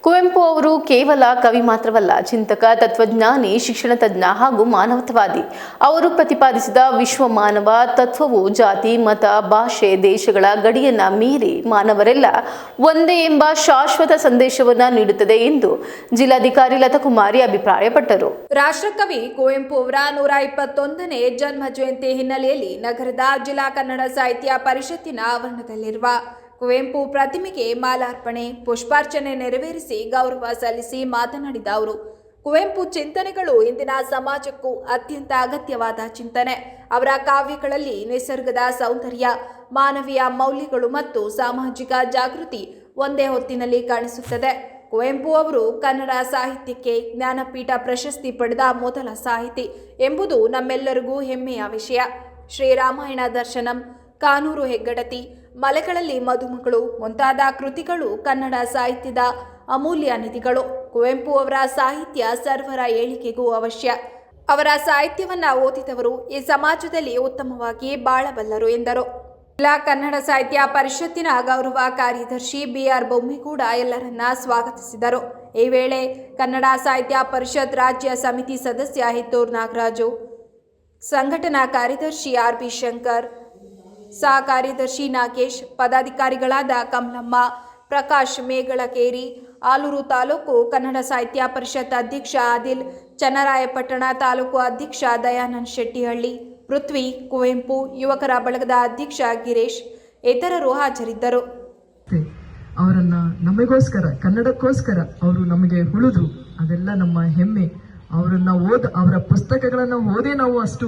ಕುವೆಂಪು ಅವರು ಕೇವಲ ಕವಿ ಮಾತ್ರವಲ್ಲ, ಚಿಂತಕ, ತತ್ವಜ್ಞಾನಿ, ಶಿಕ್ಷಣ ತಜ್ಞ ಹಾಗೂ ಮಾನವತಾವಾದಿ. ಅವರು ಪ್ರತಿಪಾದಿಸಿದ ವಿಶ್ವ ಮಾನವ ತತ್ವವು ಜಾತಿ, ಮತ, ಭಾಷೆ, ದೇಶಗಳ ಗಡಿಯನ್ನ ಮೀರಿ ಮಾನವರೆಲ್ಲ ಒಂದೇ ಎಂಬ ಶಾಶ್ವತ ಸಂದೇಶವನ್ನ ನೀಡುತ್ತದೆ ಎಂದು ಜಿಲ್ಲಾಧಿಕಾರಿ ಲತಾಕುಮಾರಿ ಅಭಿಪ್ರಾಯಪಟ್ಟರು. ರಾಷ್ಟ್ರಕವಿ ಕುವೆಂಪು ಅವರ 121ನೇ ಜನ್ಮ ಜಯಂತಿ ಹಿನ್ನೆಲೆಯಲ್ಲಿ ನಗರದ ಜಿಲ್ಲಾ ಕನ್ನಡ ಸಾಹಿತ್ಯ ಪರಿಷತ್ತಿನ ಆವರಣದಲ್ಲಿರುವ ಕುವೆಂಪು ಪ್ರತಿಮೆಗೆ ಮಾಲಾರ್ಪಣೆ, ಪುಷ್ಪಾರ್ಚನೆ ನೆರವೇರಿಸಿ ಗೌರವ ಸಲ್ಲಿಸಿ ಮಾತನಾಡಿದ ಅವರು, ಕುವೆಂಪು ಚಿಂತನೆಗಳು ಇಂದಿನ ಸಮಾಜಕ್ಕೂ ಅತ್ಯಂತ ಅಗತ್ಯವಾದ ಚಿಂತನೆ. ಅವರ ಕಾವ್ಯಗಳಲ್ಲಿ ನಿಸರ್ಗದ ಸೌಂದರ್ಯ, ಮಾನವೀಯ ಮೌಲ್ಯಗಳು ಮತ್ತು ಸಾಮಾಜಿಕ ಜಾಗೃತಿ ಒಂದೇ ಹೊತ್ತಿನಲ್ಲಿ ಕಾಣಿಸುತ್ತದೆ. ಕುವೆಂಪು ಅವರು ಕನ್ನಡ ಸಾಹಿತ್ಯಕ್ಕೆ ಜ್ಞಾನಪೀಠ ಪ್ರಶಸ್ತಿ ಪಡೆದ ಮೊದಲ ಸಾಹಿತಿ ಎಂಬುದು ನಮ್ಮೆಲ್ಲರಿಗೂ ಹೆಮ್ಮೆಯ ವಿಷಯ. ಶ್ರೀರಾಮಾಯಣ ದರ್ಶನಂ, ಕಾನೂರು ಹೆಗ್ಗಡತಿ, ಮಲೆಗಳಲ್ಲಿ ಮದುಮಗಳು ಮುಂತಾದ ಕೃತಿಗಳು ಕನ್ನಡ ಸಾಹಿತ್ಯದ ಅಮೂಲ್ಯ ನಿಧಿಗಳು. ಕುವೆಂಪು ಅವರ ಸಾಹಿತ್ಯ ಸರ್ವರ ಏಳಿಗೆಗೂ ಅವಶ್ಯ. ಅವರ ಸಾಹಿತ್ಯವನ್ನು ಓದಿದವರು ಈ ಸಮಾಜದಲ್ಲಿ ಉತ್ತಮವಾಗಿ ಬಾಳಬಲ್ಲರು ಎಂದರು. ಜಿಲ್ಲಾ ಕನ್ನಡ ಸಾಹಿತ್ಯ ಪರಿಷತ್ತಿನ ಗೌರವ ಕಾರ್ಯದರ್ಶಿ BR ಬೊಮ್ಮೇಗೌಡ ಎಲ್ಲರನ್ನ ಸ್ವಾಗತಿಸಿದರು. ಈ ವೇಳೆ ಕನ್ನಡ ಸಾಹಿತ್ಯ ಪರಿಷತ್ ರಾಜ್ಯ ಸಮಿತಿ ಸದಸ್ಯ ಹಿತ್ತೂರು ನಾಗರಾಜು, ಸಂಘಟನಾ ಕಾರ್ಯದರ್ಶಿ RB ಶಂಕರ್, ಸಹ ಕಾರ್ಯದರ್ಶಿ ನಾಗೇಶ್, ಪದಾಧಿಕಾರಿಗಳಾದ ಕಮಲಮ್ಮ, ಪ್ರಕಾಶ್ ಮೇಗಳಕೇರಿ, ಆಲೂರು ತಾಲೂಕು ಕನ್ನಡ ಸಾಹಿತ್ಯ ಪರಿಷತ್ ಅಧ್ಯಕ್ಷ ಆದಿಲ್, ಚನ್ನರಾಯಪಟ್ಟಣ ತಾಲೂಕು ಅಧ್ಯಕ್ಷ ದಯಾನಂದ್ ಶೆಟ್ಟಿಹಳ್ಳಿ, ಪೃಥ್ವಿ, ಕುವೆಂಪು ಯುವಕರ ಬಳಗದ ಅಧ್ಯಕ್ಷ ಗಿರೀಶ್ ಇತರರು ಹಾಜರಿದ್ದರು. ಅವರನ್ನ ನಮಗೋಸ್ಕರ, ಕನ್ನಡಕ್ಕೋಸ್ಕರ ಅವರು ನಮಗೆ ಉಳಿದ್ರು, ಅದೆಲ್ಲ ನಮ್ಮ ಹೆಮ್ಮೆ. ಅವರ ಪುಸ್ತಕಗಳನ್ನು ಓದಿ ನಾವು ಅಷ್ಟು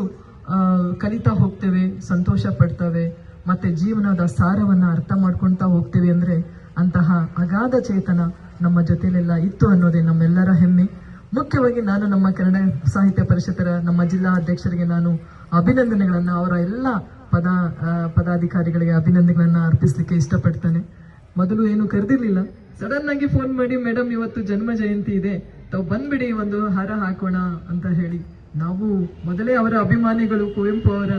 ಕಲಿತಾ ಹೋಗ್ತೇವೆ, ಸಂತೋಷ ಪಡ್ತೇವೆ, ಮತ್ತೆ ಜೀವನದ ಸಾರವನ್ನು ಅರ್ಥ ಮಾಡ್ಕೊಳ್ತಾ ಹೋಗ್ತೇವೆ. ಅಂದರೆ ಅಂತಹ ಅಗಾಧ ಚೇತನ ನಮ್ಮ ಜೊತೆಲೆಲ್ಲ ಇತ್ತು ಅನ್ನೋದೇ ನಮ್ಮೆಲ್ಲರ ಹೆಮ್ಮೆ. ಮುಖ್ಯವಾಗಿ ನಾನು ನಮ್ಮ ಕನ್ನಡ ಸಾಹಿತ್ಯ ಪರಿಷತ್ತರ ನಮ್ಮ ಜಿಲ್ಲಾ ಅಧ್ಯಕ್ಷರಿಗೆ ನಾನು ಅಭಿನಂದನೆಗಳನ್ನು, ಅವರ ಎಲ್ಲ ಪದಾಧಿಕಾರಿಗಳಿಗೆ ಅಭಿನಂದನೆಗಳನ್ನು ಅರ್ಪಿಸಲಿಕ್ಕೆ ಇಷ್ಟಪಡ್ತೇನೆ. ಮೊದಲು ಏನು ಕರೆದಿರ್ಲಿಲ್ಲ, ಸಡನ್ ಆಗಿ ಫೋನ್ ಮಾಡಿ, ಮೇಡಮ್ ಇವತ್ತು ಜನ್ಮ ಜಯಂತಿ ಇದೆ, ತಾವು ಬಂದ್ಬಿಡಿ, ಒಂದು ಹಾರ ಹಾಕೋಣ ಅಂತ ಹೇಳಿ. ನಾವು ಮೊದಲೇ ಅವರ ಅಭಿಮಾನಿಗಳು, ಕುವೆಂಪು ಅವರ.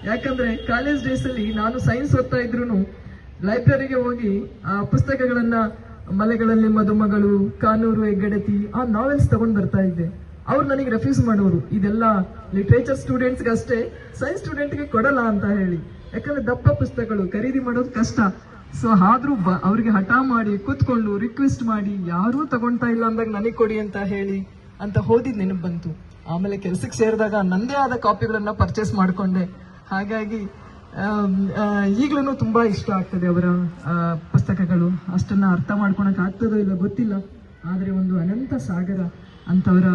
ಯಾಕಂದ್ರೆ ಕಾಲೇಜ್ ಡೇಸ್ ಅಲ್ಲಿ ನಾನು ಸೈನ್ಸ್ ಓದ್ತಾ ಇದ್ರು ಲೈಬ್ರರಿಗೆ ಹೋಗಿ ಆ ಪುಸ್ತಕಗಳನ್ನ, ಮಲೆಗಳಲ್ಲಿ ಮದುಮಗಳು, ಕಾನೂರು ಹೆಗ್ಗಡತಿ, ಆ ನಾವೆಲ್ಸ್ ತಗೊಂಡ್ ಬರ್ತಾ ಇದ್ದೆ. ಅವ್ರು ನನಗೆ ರೆಫ್ಯೂಸ್ ಮಾಡೋರು, ಇದೆಲ್ಲ ಲಿಟ್ರೇಚರ್ ಸ್ಟೂಡೆಂಟ್ಸ್ಗೆ ಅಷ್ಟೇ, ಸೈನ್ಸ್ ಸ್ಟೂಡೆಂಟ್ಗೆ ಕೊಡಲ್ಲ ಅಂತ ಹೇಳಿ. ಯಾಕಂದ್ರೆ ದಪ್ಪ ಪುಸ್ತಕಗಳು ಖರೀದಿ ಮಾಡೋದು ಕಷ್ಟ. ಸೊ ಆದ್ರೂ ಅವ್ರಿಗೆ ಹಠ ಮಾಡಿ ಕೂತ್ಕೊಂಡು ರಿಕ್ವೆಸ್ಟ್ ಮಾಡಿ, ಯಾರೂ ತಗೊಳ್ತಾ ಇಲ್ಲ ಅಂದಾಗ ನನಗೆ ಕೊಡಿ ಅಂತ ಹೇಳಿ ಅಂತ ಓದಿದ್ ನೆನಪು ಬಂತು. ಆಮೇಲೆ ಕೆಲ್ಸಕ್ಕೆ ಸೇರಿದಾಗ ನಂದೇ ಆದ ಕಾಪಿಗಳನ್ನ ಪರ್ಚೇಸ್ ಮಾಡ್ಕೊಂಡೆ. ಹಾಗಾಗಿ ಈಗ್ಲೂ ತುಂಬಾ ಇಷ್ಟ ಆಗ್ತದೆ ಅವರ ಪುಸ್ತಕಗಳು. ಅಷ್ಟನ್ನ ಅರ್ಥ ಮಾಡ್ಕೊಳಕ್ ಆಗ್ತದೋ ಇಲ್ಲ ಗೊತ್ತಿಲ್ಲ, ಆದ್ರೆ ಒಂದು ಅನಂತ ಸಾಗರ ಅಂತವರ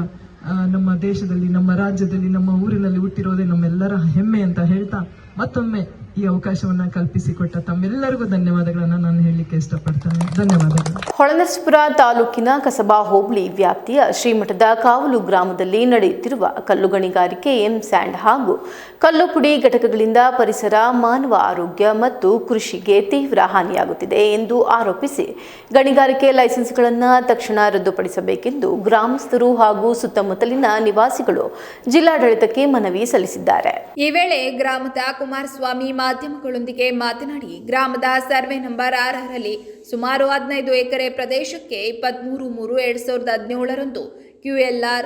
ನಮ್ಮ ದೇಶದಲ್ಲಿ, ನಮ್ಮ ರಾಜ್ಯದಲ್ಲಿ, ನಮ್ಮ ಊರಿನಲ್ಲಿ ಹುಟ್ಟಿರೋದೇ ನಮ್ಮೆಲ್ಲರ ಹೆಮ್ಮೆ ಅಂತ ಹೇಳ್ತಾ ಮತ್ತೊಮ್ಮೆ ಈ ಅವಕಾಶವನ್ನ ಕಲ್ಪಿಸಿಕೊಟ್ಟ ತಮ್ಮೆಲ್ಲರಿಗೂ ಧನ್ಯವಾದಗಳನ್ನ ನಾನು ಹೇಳಲಿಕ್ಕೆ ಇಷ್ಟಪಡ್ತೇನೆ. ಧನ್ಯವಾದಗಳು. ಹೊಳೆನರಸೀಪುರ ತಾಲೂಕಿನ ಕಸಬಾ ಹೋಬಳಿ ವ್ಯಾಪ್ತಿಯ ಶ್ರೀಮಠದ ಕಾವಲು ಗ್ರಾಮದಲ್ಲಿ ನಡೆಯುತ್ತಿರುವ ಕಲ್ಲು ಗಣಿಗಾರಿಕೆ, ಸ್ಯಾಂಡ್ ಹಾಗೂ ಕಲ್ಲುಪುಡಿ ಘಟಕಗಳಿಂದ ಪರಿಸರ, ಮಾನವ ಆರೋಗ್ಯ ಮತ್ತು ಕೃಷಿಗೆ ತೀವ್ರ ಹಾನಿಯಾಗುತ್ತಿದೆ ಎಂದು ಆರೋಪಿಸಿ ಗಣಿಗಾರಿಕೆ ಲೈಸೆನ್ಸ್ಗಳನ್ನು ತಕ್ಷಣ ರದ್ದುಪಡಿಸಬೇಕೆಂದು ಗ್ರಾಮಸ್ಥರು ಹಾಗೂ ಸುತ್ತಮುತ್ತಲಿನ ನಿವಾಸಿಗಳು ಜಿಲ್ಲಾಡಳಿತಕ್ಕೆ ಮನವಿ ಸಲ್ಲಿಸಿದ್ದಾರೆ. ಈ ವೇಳೆ ಗ್ರಾಮದ ಕುಮಾರಸ್ವಾಮಿ ಮಾಧ್ಯಮಗಳೊಂದಿಗೆ ಮಾತನಾಡಿ, ಗ್ರಾಮದ ಸರ್ವೆ ನಂಬರ್ 6ರಲ್ಲಿ ಸುಮಾರು 15 ಎಕರೆ ಪ್ರದೇಶಕ್ಕೆ 23/3/2017 QLR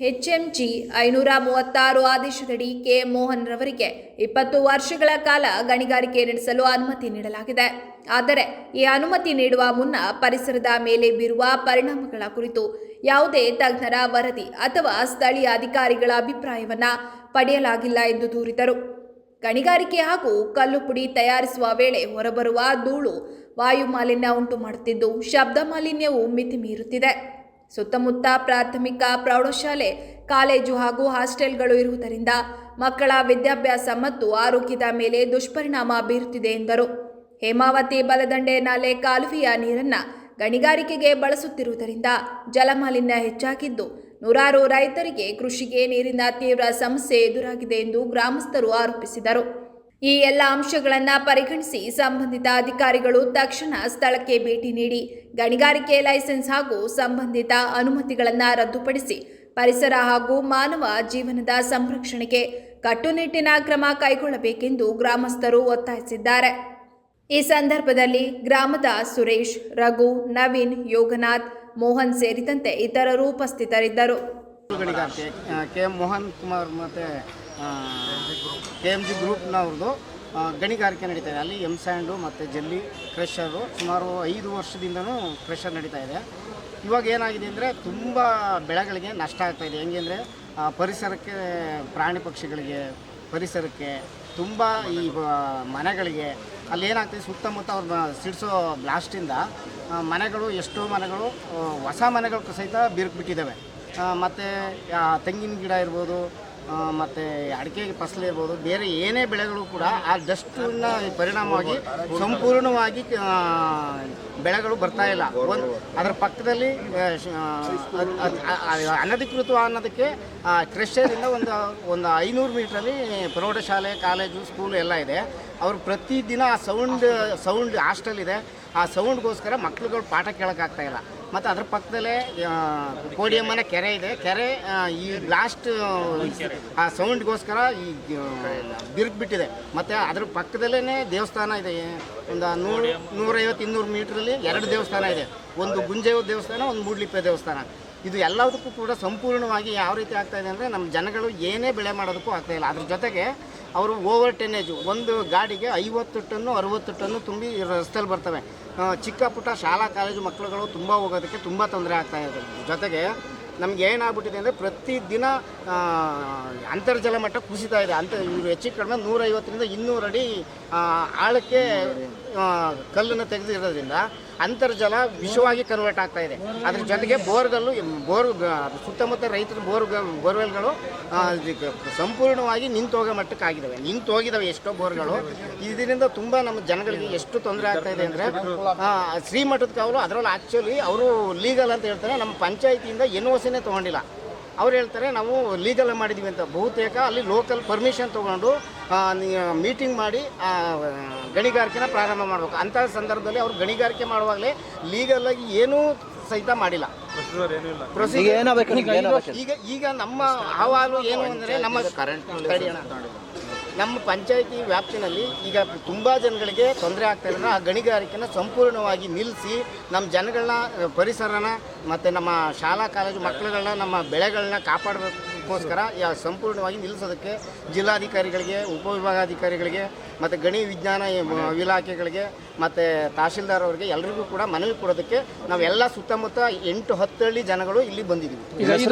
HMG 536 ಆದೇಶದಡಿ KM ಮೋಹನ್ ರವರಿಗೆ 20 ವರ್ಷಗಳ ಕಾಲ ಗಣಿಗಾರಿಕೆ ನಡೆಸಲು ಅನುಮತಿ ನೀಡಲಾಗಿದೆ. ಆದರೆ ಈ ಅನುಮತಿ ನೀಡುವ ಮುನ್ನ ಪರಿಸರದ ಮೇಲೆ ಬೀರುವ ಪರಿಣಾಮಗಳ ಕುರಿತು ಯಾವುದೇ ತಜ್ಞರ ವರದಿ ಅಥವಾ ಸ್ಥಳೀಯ ಅಧಿಕಾರಿಗಳ ಅಭಿಪ್ರಾಯವನ್ನ ಪಡೆಯಲಾಗಿಲ್ಲ ಎಂದು ದೂರಿದರು. ಗಣಿಗಾರಿಕೆ ಹಾಗೂ ಕಲ್ಲು ಪುಡಿ ತಯಾರಿಸುವ ವೇಳೆ ಹೊರಬರುವ ಧೂಳು ವಾಯು ಮಾಲಿನ್ಯ ಉಂಟು ಮಾಡುತ್ತಿದ್ದು, ಶಬ್ದ ಮಾಲಿನ್ಯವು ಮಿತಿ ಮೀರುತ್ತಿದೆ. ಸುತ್ತಮುತ್ತ ಪ್ರಾಥಮಿಕ, ಪ್ರೌಢಶಾಲೆ, ಕಾಲೇಜು ಹಾಗೂ ಹಾಸ್ಟೆಲ್ಗಳು ಇರುವುದರಿಂದ ಮಕ್ಕಳ ವಿದ್ಯಾಭ್ಯಾಸ ಮತ್ತು ಆರೋಗ್ಯದ ಮೇಲೆ ದುಷ್ಪರಿಣಾಮ ಬೀರುತ್ತಿದೆ ಎಂದರು. ಹೇಮಾವತಿ ಬಲದಂಡೆ ನಾಲೆ ಕಾಲುವೆಯ ನೀರನ್ನು ಗಣಿಗಾರಿಕೆಗೆ ಬಳಸುತ್ತಿರುವುದರಿಂದ ಜಲಮಾಲಿನ್ಯ ಹೆಚ್ಚಾಗಿದ್ದು, ನೂರಾರು ರೈತರಿಗೆ ಕೃಷಿಗೆ ನೀರಿನ ತೀವ್ರ ಸಮಸ್ಯೆ ಎದುರಾಗಿದೆ ಎಂದು ಗ್ರಾಮಸ್ಥರು ಆರೋಪಿಸಿದರು. ಈ ಎಲ್ಲ ಅಂಶಗಳನ್ನು ಪರಿಗಣಿಸಿ ಸಂಬಂಧಿತ ಅಧಿಕಾರಿಗಳು ತಕ್ಷಣ ಸ್ಥಳಕ್ಕೆ ಭೇಟಿ ನೀಡಿ ಗಣಿಗಾರಿಕೆ ಲೈಸೆನ್ಸ್ ಹಾಗೂ ಸಂಬಂಧಿತ ಅನುಮತಿಗಳನ್ನು ರದ್ದುಪಡಿಸಿ ಪರಿಸರ ಹಾಗೂ ಮಾನವ ಜೀವನದ ಸಂರಕ್ಷಣೆಗೆ ಕಟ್ಟುನಿಟ್ಟಿನ ಕ್ರಮ ಕೈಗೊಳ್ಳಬೇಕೆಂದು ಗ್ರಾಮಸ್ಥರು ಒತ್ತಾಯಿಸಿದ್ದಾರೆ. ಈ ಸಂದರ್ಭದಲ್ಲಿ ಗ್ರಾಮದ ಸುರೇಶ್, ರಘು, ನವೀನ್, ಯೋಗನಾಥ್, ಮೋಹನ್ ಸೇರಿದಂತೆ ಇತರರು ಉಪಸ್ಥಿತರಿದ್ದರು. ಗಣಿಗಾರಿಕೆ KM ಮೋಹನ್ ಕುಮಾರ್ ಮತ್ತು KMG ಗ್ರೂಪ್ನವ್ರದ್ದು ಗಣಿಗಾರಿಕೆ ನಡೀತಾ ಇದೆ. ಅಲ್ಲಿ ಸ್ಯಾಂಡು ಮತ್ತು ಜಲ್ಲಿ ಕ್ರಷರು ಸುಮಾರು 5 ವರ್ಷದಿಂದನೂ ಕ್ರಷರ್ ನಡೀತಾ ಇದೆ. ಇವಾಗ ಏನಾಗಿದೆ ಅಂದರೆ ತುಂಬ ಬೆಳೆಗಳಿಗೆ ನಷ್ಟ ಆಗ್ತಾಯಿದೆ. ಹೆಂಗೆ ಅಂದರೆ ಪರಿಸರಕ್ಕೆ, ಪ್ರಾಣಿ ಪಕ್ಷಿಗಳಿಗೆ, ಪರಿಸರಕ್ಕೆ, ತುಂಬ ಈ ಮನೆಗಳಿಗೆ ಅಲ್ಲಿ ಏನಾಗ್ತದೆ, ಸುತ್ತಮುತ್ತ ಅವ್ರನ್ನ ಸಿಡಿಸೋ ಬ್ಲಾಸ್ಟಿಂದ ಮನೆಗಳು, ಎಷ್ಟೋ ಮನೆಗಳು, ಹೊಸ ಮನೆಗಳು ಸಹಿತ ಬಿರುಕ್ಬಿಟ್ಟಿದ್ದಾವೆ. ಮತ್ತು ತೆಂಗಿನ ಗಿಡ ಇರ್ಬೋದು, ಮತ್ತು ಅಡಿಕೆ ಫಸಲು ಇರ್ಬೋದು, ಬೇರೆ ಏನೇ ಬೆಳೆಗಳು ಕೂಡ ಆ ಡಸ್ಟಿನ ಪರಿಣಾಮವಾಗಿ ಸಂಪೂರ್ಣವಾಗಿ ಬೆಳೆಗಳು ಬರ್ತಾ ಇಲ್ಲ. ಅದರ ಪಕ್ಕದಲ್ಲಿ ಅನಧಿಕೃತ ಅನ್ನೋದಕ್ಕೆ ಕ್ರಷರಿಂದ ಒಂದು 500 ಮೀಟ್ರಲ್ಲಿ ಪ್ರೌಢಶಾಲೆ, ಕಾಲೇಜು, ಸ್ಕೂಲು ಎಲ್ಲ ಇದೆ. ಅವರು ಪ್ರತಿದಿನ ಆ ಸೌಂಡ್ ಹಾಸ್ಟೆಲ್ ಇದೆ, ಆ ಸೌಂಡ್ಗೋಸ್ಕರ ಮಕ್ಳುಗಳು ಪಾಠ ಕೇಳೋಕ್ಕಾಗ್ತಾಯಿಲ್ಲ. ಮತ್ತು ಅದ್ರ ಪಕ್ಕದಲ್ಲೇ ಕೋಡಿಯಮ್ಮನ ಕೆರೆ ಇದೆ. ಕೆರೆ ಈ ಲಾಸ್ಟ್ ಆ ಸೌಂಡ್ಗೋಸ್ಕರ ಈ ಬಿರುಕ್ಬಿಟ್ಟಿದೆ. ಮತ್ತು ಅದ್ರ ಪಕ್ಕದಲ್ಲೇ ದೇವಸ್ಥಾನ ಇದೆ. ಒಂದು 150-200 ಮೀಟ್ರಲ್ಲಿ 2 ದೇವಸ್ಥಾನ ಇದೆ. ಒಂದು ಗುಂಜೇವ ದೇವಸ್ಥಾನ, ಒಂದು ಮೂಡ್ಲಿಪ್ಪೆ ದೇವಸ್ಥಾನ. ಇದು ಎಲ್ಲದಕ್ಕೂ ಕೂಡ ಸಂಪೂರ್ಣವಾಗಿ ಯಾವ ರೀತಿ ಆಗ್ತಾಯಿದೆ ಅಂದರೆ ನಮ್ಮ ಜನಗಳು ಏನೇ ಬೆಳೆ ಮಾಡೋದಕ್ಕೂ ಆಗ್ತಾಯಿಲ್ಲ. ಅದ್ರ ಜೊತೆಗೆ ಅವರು ಓವರ್ ಟೆನ್ನೇಜು, ಒಂದು ಗಾಡಿಗೆ 50 ಟನ್ನು 60 ಟನ್ನು ತುಂಬಿ ರಸ್ತೆಯಲ್ಲಿ ಬರ್ತವೆ. ಚಿಕ್ಕ ಪುಟ್ಟ ಶಾಲಾ ಕಾಲೇಜು ಮಕ್ಕಳುಗಳು ತುಂಬ ಹೋಗೋದಕ್ಕೆ ತುಂಬ ತೊಂದರೆ ಆಗ್ತಾಯಿದೆ. ಜೊತೆಗೆ ನಮ್ಗೆ ಏನಾಗ್ಬಿಟ್ಟಿದೆ ಅಂದರೆ ಪ್ರತಿದಿನ ಅಂತರ್ಜಲ ಮಟ್ಟ ಕುಸಿತಾ ಇದೆ. ಇವರು ಹೆಚ್ಚು ಕಡಿಮೆ 150-200 ಅಡಿ ಆಳಕ್ಕೆ ಕಲ್ಲನ್ನು ತೆಗೆದಿರೋದ್ರಿಂದ ಅಂತರ್ಜಲ ವಿಷವಾಗಿ ಕನ್ವರ್ಟ್ ಆಗ್ತಾ ಇದೆ. ಅದ್ರ ಜೊತೆಗೆ ಬೋರ್ ಸುತ್ತಮುತ್ತ ರೈತರ ಬೋರ್ವೆಲ್ಗಳು ಸಂಪೂರ್ಣವಾಗಿ ನಿಂತೋಗೋ ಮಟ್ಟಕ್ಕಾಗಿದ್ದಾವೆ. ನಿಂತೋಗಿದ್ದಾವೆ ಎಷ್ಟೋ ಬೋರ್ಗಳು. ಇದರಿಂದ ತುಂಬ ನಮ್ಮ ಜನಗಳಿಗೆ ಎಷ್ಟು ತೊಂದರೆ ಆಗ್ತಾ ಇದೆ ಅಂದರೆ ಶ್ರೀಮಠದ ಕಾವಲು ಅದರಲ್ಲಿ ಆ್ಯಕ್ಚುಲಿ ಅವರು ಲೀಗಲ್ ಅಂತ ಹೇಳ್ತಾರೆ. ನಮ್ಮ ಪಂಚಾಯಿತಿಯಿಂದ NOCನೇ ತೊಗೊಂಡಿಲ್ಲ. ಅವ್ರು ಹೇಳ್ತಾರೆ ನಾವು ಲೀಗಲ್ ಮಾಡಿದ್ದೀವಿ ಅಂತ. ಬಹುತೇಕ ಅಲ್ಲಿ ಲೋಕಲ್ ಪರ್ಮಿಷನ್ ತೊಗೊಂಡು ಮೀಟಿಂಗ್ ಮಾಡಿ ಗಣಿಗಾರಿಕೆನ ಪ್ರಾರಂಭ ಮಾಡಬೇಕು. ಅಂಥ ಸಂದರ್ಭದಲ್ಲಿ ಅವರು ಗಣಿಗಾರಿಕೆ ಮಾಡುವಾಗಲೇ ಲೀಗಲಾಗಿ ಏನೂ ಸಹಿತ ಮಾಡಿಲ್ಲ. ಈಗ ನಮ್ಮ ಅಹವಾಲು ಏನು ಅಂದರೆ ನಮ್ಮ ಪಂಚಾಯಿತಿ ವ್ಯಾಪ್ತಿನಲ್ಲಿ ಈಗ ತುಂಬ ಜನಗಳಿಗೆ ತೊಂದರೆ ಆಗ್ತಾಯಿದ್ರೆ ಆ ಗಣಿಗಾರಿಕೆನ ಸಂಪೂರ್ಣವಾಗಿ ನಿಲ್ಲಿಸಿ ನಮ್ಮ ಜನಗಳನ್ನ, ಪರಿಸರನ ಮತ್ತು ನಮ್ಮ ಶಾಲಾ ಕಾಲೇಜು ಮಕ್ಕಳುಗಳನ್ನ, ನಮ್ಮ ಬೆಳೆಗಳನ್ನ ಕಾಪಾಡೋದಕ್ಕೋಸ್ಕರ ಸಂಪೂರ್ಣವಾಗಿ ನಿಲ್ಲಿಸೋದಕ್ಕೆ ಜಿಲ್ಲಾಧಿಕಾರಿಗಳಿಗೆ, ಉಪವಿಭಾಗಾಧಿಕಾರಿಗಳಿಗೆ ಮತ್ತು ಗಣಿ ವಿಜ್ಞಾನ ಇಲಾಖೆಗಳಿಗೆ ಮತ್ತು ತಹಶೀಲ್ದಾರ್ ಅವರಿಗೆ ಎಲ್ಲರಿಗೂ ಕೂಡ ಮನವಿ ಕೊಡೋದಕ್ಕೆ ನಾವೆಲ್ಲ ಸುತ್ತಮುತ್ತ 8-10 ಹಳ್ಳಿ ಜನಗಳು ಇಲ್ಲಿ ಬಂದಿದ್ದೀವಿ.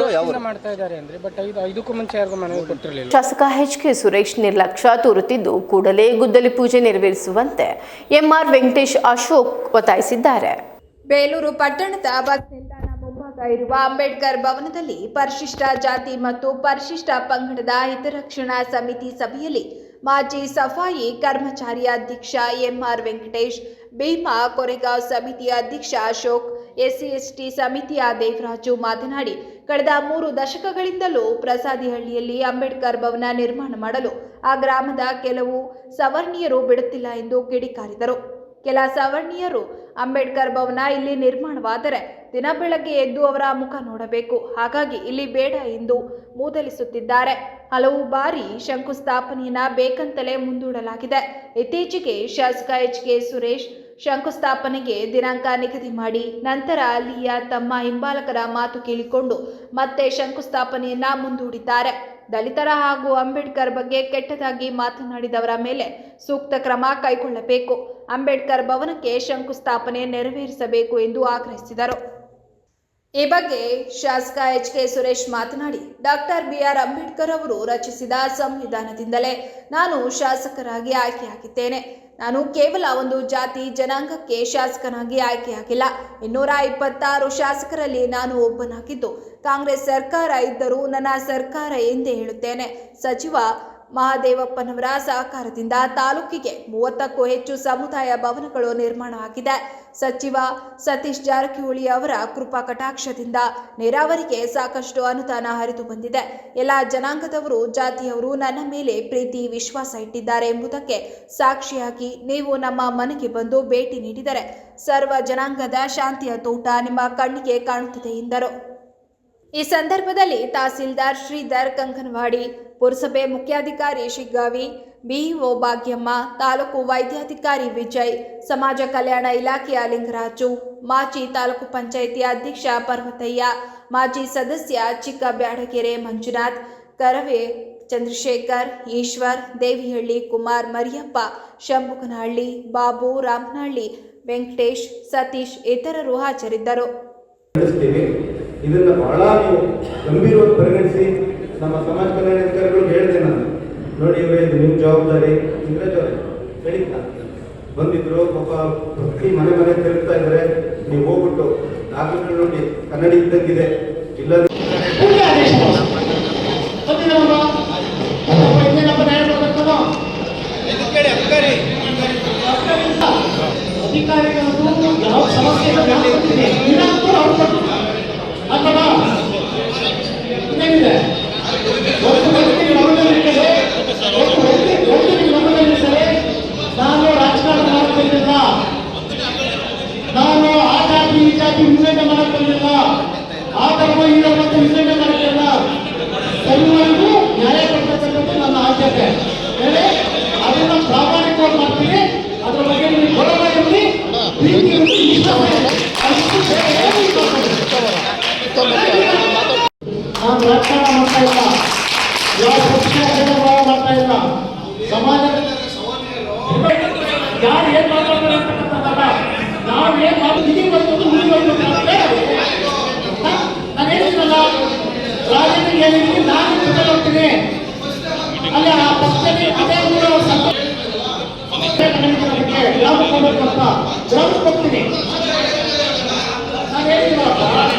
ಮಾಡ್ತಾ ಇದ್ದಾರೆ ಅಂದರೆ ಬಟ್ ಇದಕ್ಕೂ ಮುಂಚೆ ಯಾರಿಗೂ ಮನವಿ ಕೊಟ್ಟಿರಲಿಲ್ಲ. ಶಾಸಕ HK ಸುರೇಶ್ ನಿರ್ಲಕ್ಷ್ಯ ತೋರುತ್ತಿದ್ದು ಕೂಡಲೇ ಗುದ್ದಲಿ ಪೂಜೆ ನೆರವೇರಿಸುವಂತೆ MR ವೆಂಕಟೇಶ್ ಅಶೋಕ್ ಒತ್ತಾಯಿಸಿದ್ದಾರೆ. ಬೇಲೂರು ಪಟ್ಟಣದ ಬಸ್ ನಿಲ್ದಾಣ ಮುಂಭಾಗ ಇರುವ ಅಂಬೇಡ್ಕರ್ ಭವನದಲ್ಲಿ ಪರಿಶಿಷ್ಟ ಜಾತಿ ಮತ್ತು ಪರಿಶಿಷ್ಟ ಪಂಗಡದ ಹಿತರಕ್ಷಣಾ ಸಮಿತಿ ಸಭೆಯಲ್ಲಿ ಮಾಜಿ ಸಫಾಯಿ ಕರ್ಮಚಾರಿ ಅಧ್ಯಕ್ಷ MR ವೆಂಕಟೇಶ್, ಭೀಮಾ ಕೊರೆಗಾಂವ್ ಸಮಿತಿಯ ಅಧ್ಯಕ್ಷ ಅಶೋಕ್, SC/ST ಸಮಿತಿಯ ದೇವರಾಜು ಮಾತನಾಡಿ, ಕಳೆದ 3 ದಶಕಗಳಿಂದಲೂ ಪ್ರಸಾದಿಹಳ್ಳಿಯಲ್ಲಿ ಅಂಬೇಡ್ಕರ್ ಭವನ ನಿರ್ಮಾಣ ಮಾಡಲು ಆ ಗ್ರಾಮದ ಕೆಲವು ಸವರ್ಣೀಯರು ಬಿಡುತ್ತಿಲ್ಲ ಎಂದು ಕಿಡಿಕಾರಿದರು. ಕೆಲ ಸವರ್ಣೀಯರು ಅಂಬೇಡ್ಕರ್ ಭವನ ಇಲ್ಲಿ ನಿರ್ಮಾಣವಾದರೆ ದಿನ ಬೆಳಗ್ಗೆ ಎದ್ದು ಅವರ ಮುಖ ನೋಡಬೇಕು, ಹಾಗಾಗಿ ಇಲ್ಲಿ ಬೇಡ ಎಂದು ಮೂದಲಿಸುತ್ತಿದ್ದಾರೆ. ಹಲವು ಬಾರಿ ಶಂಕುಸ್ಥಾಪನೆಯನ್ನ ಬೇಕಂತಲೇ ಮುಂದೂಡಲಾಗಿದೆ. ಇತ್ತೀಚೆಗೆ ಶಾಸಕ HK ಸುರೇಶ್ ಶಂಕುಸ್ಥಾಪನೆಗೆ ದಿನಾಂಕ ನಿಗದಿ ಮಾಡಿ ನಂತರ ಅಲ್ಲಿಯ ತಮ್ಮ ಹಿಂಬಾಲಕರ ಮಾತು ಕೇಳಿಕೊಂಡು ಮತ್ತೆ ಶಂಕುಸ್ಥಾಪನೆಯನ್ನ ಮುಂದೂಡಿದ್ದಾರೆ. ದಲಿತರ ಹಾಗೂ ಅಂಬೇಡ್ಕರ್ ಬಗ್ಗೆ ಕೆಟ್ಟದಾಗಿ ಮಾತನಾಡಿದವರ ಮೇಲೆ ಸೂಕ್ತ ಕ್ರಮ ಕೈಗೊಳ್ಳಬೇಕು. ಅಂಬೇಡ್ಕರ್ ಭವನಕ್ಕೆ ಶಂಕುಸ್ಥಾಪನೆ ನೆರವೇರಿಸಬೇಕು ಎಂದು ಆಗ್ರಹಿಸಿದರು. ಈ ಬಗ್ಗೆ ಶಾಸಕ HK ಸುರೇಶ್ ಮಾತನಾಡಿ, ಡಾಕ್ಟರ್ BR ಅಂಬೇಡ್ಕರ್ ಅವರು ರಚಿಸಿದ ಸಂವಿಧಾನದಿಂದಲೇ ನಾನು ಶಾಸಕರಾಗಿ ಆಯ್ಕೆಯಾಗಿದ್ದೇನೆ. ನಾನು ಕೇವಲ ಒಂದು ಜಾತಿ ಜನಾಂಗಕ್ಕೆ ಶಾಸಕನಾಗಿ ಆಯ್ಕೆಯಾಗಿಲ್ಲ. 226 ಶಾಸಕರಲ್ಲಿ ನಾನು ಒಬ್ಬನಾಗಿದ್ದು, ಕಾಂಗ್ರೆಸ್ ಸರ್ಕಾರ ಇದ್ದರೂ ನನ್ನ ಸರ್ಕಾರ ಎಂದೇ ಹೇಳುತ್ತೇನೆ. ಸಚಿವ ಮಹದೇವಪ್ಪನವರ ಸಹಕಾರದಿಂದ ತಾಲೂಕಿಗೆ 30ಕ್ಕೂ ಹೆಚ್ಚು ಸಮುದಾಯ ಭವನಗಳು ನಿರ್ಮಾಣವಾಗಿದೆ. ಸಚಿವ ಸತೀಶ್ ಜಾರಕಿಹೊಳಿ ಅವರ ಕೃಪಾ ಕಟಾಕ್ಷದಿಂದ ನೀರಾವರಿಗೆ ಸಾಕಷ್ಟು ಅನುದಾನ ಹರಿದು ಬಂದಿದೆ. ಎಲ್ಲ ಜನಾಂಗದವರು, ಜಾತಿಯವರು ನನ್ನ ಮೇಲೆ ಪ್ರೀತಿ ವಿಶ್ವಾಸ ಇಟ್ಟಿದ್ದಾರೆ ಎಂಬುದಕ್ಕೆ ಸಾಕ್ಷಿಯಾಗಿ ನೀವು ನಮ್ಮ ಮನೆಗೆ ಬಂದು ಭೇಟಿ ನೀಡಿದರೆ ಸರ್ವ ಜನಾಂಗದ ಶಾಂತಿಯ ತೋಟ ನಿಮ್ಮ ಕಣ್ಣಿಗೆ ಕಾಣುತ್ತದೆ ಎಂದರು. ಈ ಸಂದರ್ಭದಲ್ಲಿ ತಹಸೀಲ್ದಾರ್ ಶ್ರೀಧರ್ ಕಂಕನವಾಡಿ, ಪುರಸಭೆ ಮುಖ್ಯಾಧಿಕಾರಿ ಶಿಗ್ಗಾವಿ, BEO ಭಾಗ್ಯಮ್ಮ, ತಾಲೂಕು ವೈದ್ಯಾಧಿಕಾರಿ ವಿಜಯ್, ಸಮಾಜ ಕಲ್ಯಾಣ ಇಲಾಖೆಯ ಲಿಂಗರಾಜು, ಮಾಜಿ ತಾಲೂಕು ಪಂಚಾಯಿತಿ ಅಧ್ಯಕ್ಷ ಪರ್ವತಯ್ಯ, ಮಾಜಿ ಸದಸ್ಯ ಚಿಕ್ಕ ಬ್ಯಾಡಗೆರೆ ಮಂಜುನಾಥ್, ಕರವೇ ಚಂದ್ರಶೇಖರ್, ಈಶ್ವರ್, ದೇವಿಹಳ್ಳಿ ಕುಮಾರ್, ಮರಿಯಪ್ಪ, ಶಂಭುಕನಹಳ್ಳಿ, ಬಾಬು, ರಾಮನಹಳ್ಳಿ, ವೆಂಕಟೇಶ್, ಸತೀಶ್ ಇತರರು ಹಾಜರಿದ್ದರು. ಇದನ್ನ ಬಹಳ ನೀವು ಗಂಭೀರವಾಗಿ ಪರಿಗಣಿಸಿ ನಮ್ಮ ಸಮಾಜ ಕಲ್ಯಾಣ ಅಧಿಕಾರಿಗಳು ಹೇಳಿದೆ. ನಾನು ನೋಡಿ ಇವರೇ ಇದು ನಿಮ್ಮ ಜವಾಬ್ದಾರಿ. ಇಂಗ್ರೇಜ್ ಹೇಳಿದ್ದ ಬಂದಿದ್ರು, ಒಬ್ಬ ಪ್ರತಿ ಮನೆ ತಿರುಗ್ತಾ ಇದ್ದಾರೆ. ನೀವು ಹೋಗ್ಬಿಟ್ಟು ದಾಖಲೆಗಳು ನೋಡಿ ಕನ್ನಡಿ ಇದ್ದಂಗಿದೆ ಇಲ್ಲ ಅಧಿಕಾರಿಗಳು ಯಾವ ಸಮಸ್ಯೆ ಅಥವಾ ಇದೇನಿದೆ ನಾನು ರಾಜಕಾರಣ ಮಾಡುತ್ತಿಲ್ಲ. ನಾನು ಆ ಜಾತಿ ಈ ಜಾತಿ ವಿವೇಚನೆ ಮಾಡಕ್ಕೆ ನಾನು ರಾಜಕಾರಣ ಮಾಡ್ತಾ ಇಲ್ಲ, ಯಾವ ಪಕ್ಷ ಮಾಡ್ತಾ ಇಲ್ಲ. ಸಮಾಜ ಯಾರು ಏನ್ ಮಾತಾಡ್ತಾರೆ ಅಂತಕ್ಕಂಥದ್ದಲ್ಲ, ನಾವು ಏನ್ ಮಾಡ್ತೀವಿ ನಾನು ಹೇಳ್ತೀನಲ್ಲ, ರಾಜಕೀಯ ಹೇಳಿದ್ದೀನಿ, ನಾನು ಜೊತೆ ಹೋಗ್ತೀನಿ. ಅಲ್ಲಿ ಆ ಪಕ್ಷದಲ್ಲಿ ಅದೇ ಗ್ರಾಮಕ್ಕೆ ಹೋಗ್ಬೇಕಂತ ಗ್ರಾಮಕ್ಕೆ ಹೋಗ್ತೀನಿ. ನಾನು ಹೇಳ್ತೀನಲ್ಲ,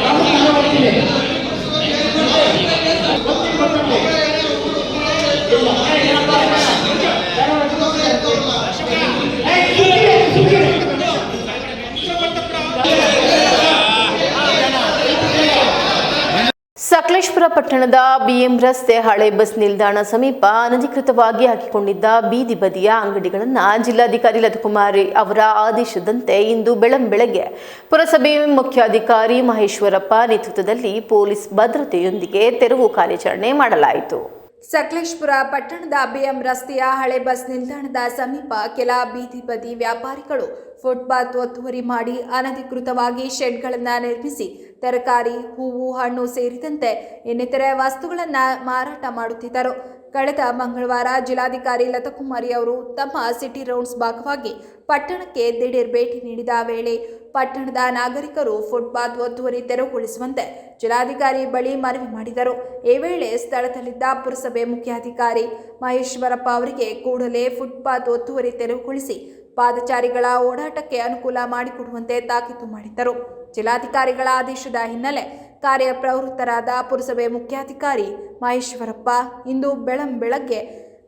ಗ್ರಾಮಕ್ಕೆ ಹೋಗ್ತೀನಿ. ಸಕಲೇಶಪುರ ಪಟ್ಟಣದ ಬಿಎಂ ರಸ್ತೆ ಹಳೆ ಬಸ್ ನಿಲ್ದಾಣ ಸಮೀಪ ಅನಧಿಕೃತವಾಗಿ ಹಾಕಿಕೊಂಡಿದ್ದ ಬೀದಿ ಬದಿಯ ಅಂಗಡಿಗಳನ್ನು ಜಿಲ್ಲಾಧಿಕಾರಿ ಲತಕುಮಾರಿ ಅವರ ಆದೇಶದಂತೆ ಇಂದು ಬೆಳಗ್ಗೆ ಪುರಸಭೆ ಮುಖ್ಯಾಧಿಕಾರಿ ಮಹೇಶ್ವರಪ್ಪ ನೇತೃತ್ವದಲ್ಲಿ ಪೊಲೀಸ್ ಭದ್ರತೆಯೊಂದಿಗೆ ತೆರವು ಕಾರ್ಯಾಚರಣೆ ಮಾಡಲಾಯಿತು. ಸಕಲೇಶಪುರ ಪಟ್ಟಣದ ಬಿಎಂ ರಸ್ತೆಯ ಹಳೆ ಬಸ್ ನಿಲ್ದಾಣದ ಸಮೀಪ ಕೆಲ ಬೀದಿ ಬದಿ ವ್ಯಾಪಾರಿಗಳು ಫುಟ್ಪಾತ್ ಒತ್ತುವರಿ ಮಾಡಿ ಅನಧಿಕೃತವಾಗಿ ಶೆಡ್ಗಳನ್ನು ನಿರ್ಮಿಸಿ ತರಕಾರಿ, ಹೂವು, ಹಣ್ಣು ಸೇರಿದಂತೆ ಇನ್ನಿತರೆ ವಸ್ತುಗಳನ್ನು ಮಾರಾಟ ಮಾಡುತ್ತಿದ್ದರು. ಕಳೆದ ಮಂಗಳವಾರ ಜಿಲ್ಲಾಧಿಕಾರಿ ಲತಕುಮಾರಿ ಅವರು ತಮ್ಮ ಸಿಟಿ ರೌಂಡ್ಸ್ ಭಾಗವಾಗಿ ಪಟ್ಟಣಕ್ಕೆ ದಿಢೀರ್ ಭೇಟಿ ನೀಡಿದ ವೇಳೆ ಪಟ್ಟಣದ ನಾಗರಿಕರು ಫುಟ್ಪಾತ್ ಒತ್ತುವರಿ ತೆರವುಗೊಳಿಸುವಂತೆ ಜಿಲ್ಲಾಧಿಕಾರಿ ಬಳಿ ಮನವಿ ಮಾಡಿದರು. ಈ ವೇಳೆ ಸ್ಥಳದಲ್ಲಿದ್ದ ಪುರಸಭೆ ಮುಖ್ಯಾಧಿಕಾರಿ ಮಹೇಶ್ವರಪ್ಪ ಅವರಿಗೆ ಕೂಡಲೇ ಫುಟ್ಪಾತ್ ಒತ್ತುವರಿ ತೆರವುಗೊಳಿಸಿ ಪಾದಚಾರಿಗಳ ಓಡಾಟಕ್ಕೆ ಅನುಕೂಲ ಮಾಡಿಕೊಡುವಂತೆ ತಾಕೀತು ಮಾಡಿದ್ದರು. ಜಿಲ್ಲಾಧಿಕಾರಿಗಳ ಆದೇಶದ ಹಿನ್ನೆಲೆ ಕಾರ್ಯಪ್ರವೃತ್ತರಾದ ಪುರಸಭೆ ಮುಖ್ಯಾಧಿಕಾರಿ ಮಹೇಶ್ವರಪ್ಪ ಇಂದು ಬೆಳಗ್ಗೆ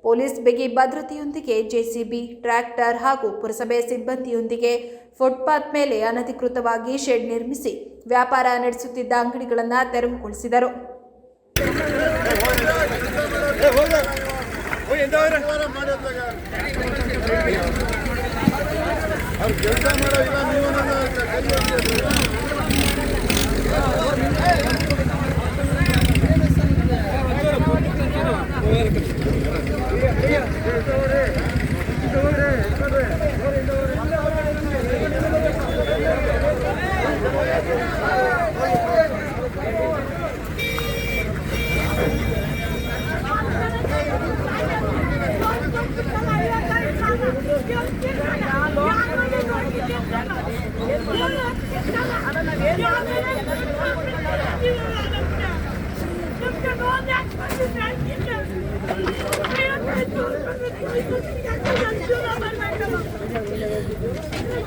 ಪೊಲೀಸ್ ಬಿಗಿ ಭದ್ರತೆಯೊಂದಿಗೆ ಜೆಸಿಬಿ, ಟ್ರ್ಯಾಕ್ಟರ್ ಹಾಗೂ ಪುರಸಭೆ ಸಿಬ್ಬಂದಿಯೊಂದಿಗೆ ಫುಟ್ಪಾತ್ ಮೇಲೆ ಅನಧಿಕೃತವಾಗಿ ಶೆಡ್ ನಿರ್ಮಿಸಿ ವ್ಯಾಪಾರ ನಡೆಸುತ್ತಿದ್ದ ಅಂಗಡಿಗಳನ್ನು ತೆರವುಗೊಳಿಸಿದರು.